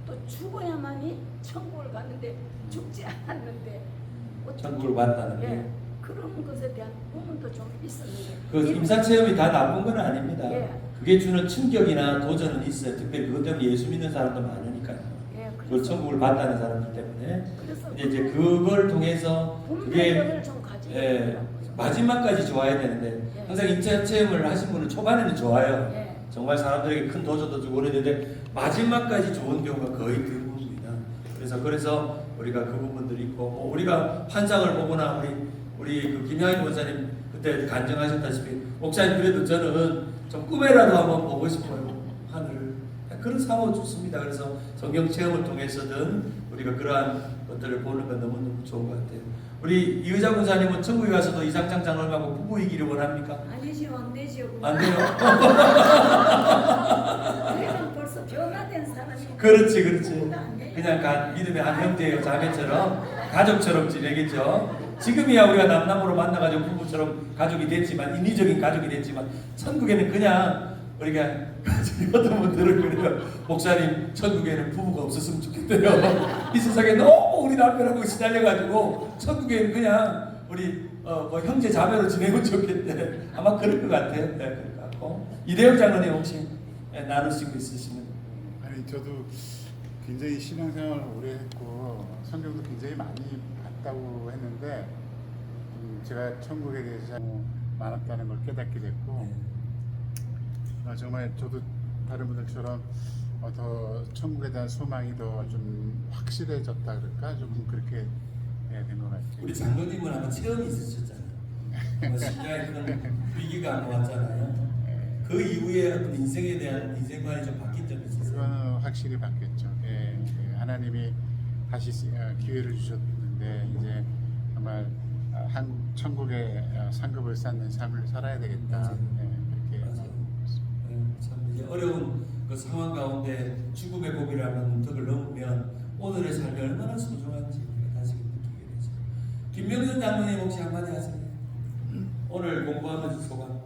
또 죽어야만이 천국을 갔는데 죽지 않았는데 천국을 봤다는 게. 예, 그런 것에 대한 부분도 좀 있었는데 그 임사 체험이 다 나쁜 건 아닙니다. 예. 그게 주는 충격이나 도전은 있어요. 특별히 그것 때문에 예수 믿는 사람도 많으니까요. 예, 그걸 천국을 봤다는 사람들 때문에. 그래서 이제 그걸 통해서 그게 분별력을 좀 가지고 예, 마지막까지 좋아야 되는데 예. 항상 임사 체험을 하신 분은 초반에는 좋아요. 예. 정말 사람들에게 큰 도전도 주고 그랬는데 마지막까지 좋은 경우가 거의 드물습니다. 그래서 우리가 그 부분들이 있고 뭐 우리가 환상을 보거나 우리 그 김양희 권사님 그때 간증하셨다시피 목사님 그래도 저는 좀 꿈에라도 한번 보고 싶어요, 하늘을. 그런 사고 좋습니다. 그래서 성경 체험을 통해서든 우리가 그러한 것들을 보는 건 너무너무 좋은 것 같아요. 우리 이의자 권사님은 천국에 가서도 이상장 장로님하고 부부이기를 원합니까? 아니지요, 안 되지요. 안 돼요? 우리는 벌써 변화된 사람이 그렇지. 안 돼요. 그냥 믿음의 한 형제요 자매처럼 가족처럼 지내겠죠. 지금이야 우리가 남남으로 만나가지고 부부처럼 가족이 됐지만 인위적인 가족이 됐지만 천국에는 그냥 우리가 어떤 분들은 그래요. 목사님 천국에는 부부가 없었으면 좋겠대요. 이 세상에 너무 우리 남편하고 시달려가지고 천국에는 그냥 우리 뭐 형제 자매로 지내고 좋겠대. 아마 그럴 것 같아요. 네, 그럴 것 같고. 이대영 장로님 혹시 나누시고 있으시면. 아니 저도 굉장히 신앙생활을 오래 했고 성경도 굉장히 많이 봤다고 했는데 제가 천국에 대해서 많았다는 걸 깨닫게 됐고 정말 저도 다른 분들처럼 더 천국에 대한 소망이 더 좀 확실해졌다 그럴까 조금 그렇게 된 것 같아요. 우리 장로님은 아마 체험이 있으셨잖아요. 신자의 그런 위기가 한번 왔잖아요. 그 이후에 어떤 인생에 대한 인생관이 좀 바뀐 점이 있었어요. 그거는 확실히 바뀌었죠. 예, 하나님이 다시 기회를 주셨는데 이제 정말 한 천국의 상급을 쌓는 삶을 살아야 되겠다. 맞아요. 그렇게 맞아요. 참 이제 어려운 그 상황 가운데 죽음의 고비라는 덕을 넘으면 오늘의 삶이 얼마나 소중한지 우리가 다시 느끼게 되죠. 김명준 장로님 혹시 한마디 하세요? 오늘 공부하면서 소감.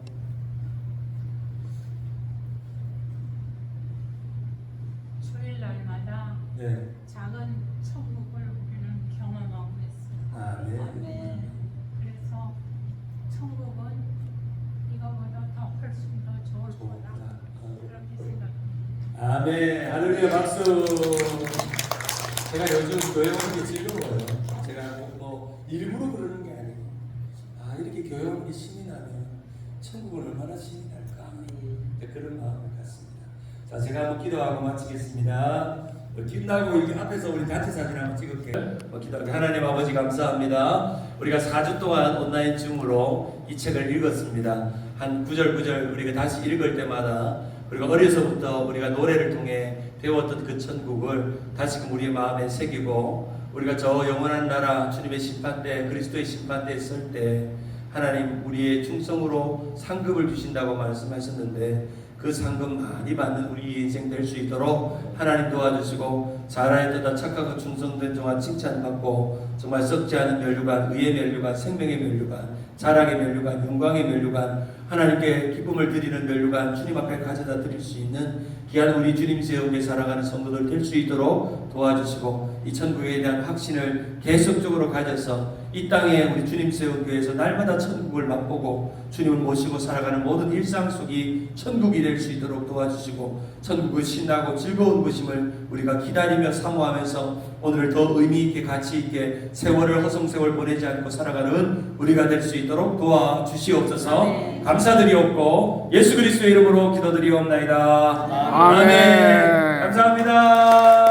주일날마다 네. 작은 천국을 우리는 경험하고 있어요. 아멘. 그래서 천국은 이거보다 더 훨씬 더 좋을 거다. 그렇게 생각합니다. 아멘. 할렐루야 박수. 제가 요즘 교회 오는 게 즐거워요. 제가 뭐 일부러 그러는 게 아니고 이렇게 교회 오는 게 신이 나면 천국을 얼마나 신이 날까 그런 마음을 갖습니다. 자, 제가 한번 기도하고 마치겠습니다. 끝나고 이렇게 앞에서 우리 단체 사진 한번 찍을게요. 기도하게. 하나님 아버지 감사합니다. 우리가 4주 동안 온라인 줌으로 이 책을 읽었습니다. 한 구절 우리가 다시 읽을 때마다 우리가 어려서부터 우리가 노래를 통해 배웠던 그 천국을 다시금 우리의 마음에 새기고 우리가 저 영원한 나라 주님의 심판대 그리스도의 심판대에 설 때 하나님 우리의 충성으로 상급을 주신다고 말씀하셨는데 그 상급 많이 받는 우리 인생 될 수 있도록 하나님 도와주시고 잘하였다 착하고 충성된 동안 칭찬받고 정말 썩지 않은 면류관, 의의 면류관, 생명의 면류관, 자랑의 면류관, 영광의 면류관, 하나님께 기쁨을 드리는 면류관 주님 앞에 가져다 드릴 수 있는 귀한 우리 주님 세우게 살아가는 성도들 될 수 있도록 도와주시고 이 천국에 대한 확신을 계속적으로 가져서 이 땅에 우리 주님 세운 교회에서 날마다 천국을 맛보고 주님을 모시고 살아가는 모든 일상 속이 천국이 될 수 있도록 도와주시고 천국은 신나고 즐거운 곳임을 우리가 기다리며 사모하면서 오늘을 더 의미 있게 가치 있게 세월을 허송세월 보내지 않고 살아가는 우리가 될 수 있도록 도와주시옵소서. 아멘. 감사드리옵고 예수 그리스도의 이름으로 기도드리옵나이다. 아멘. 감사합니다.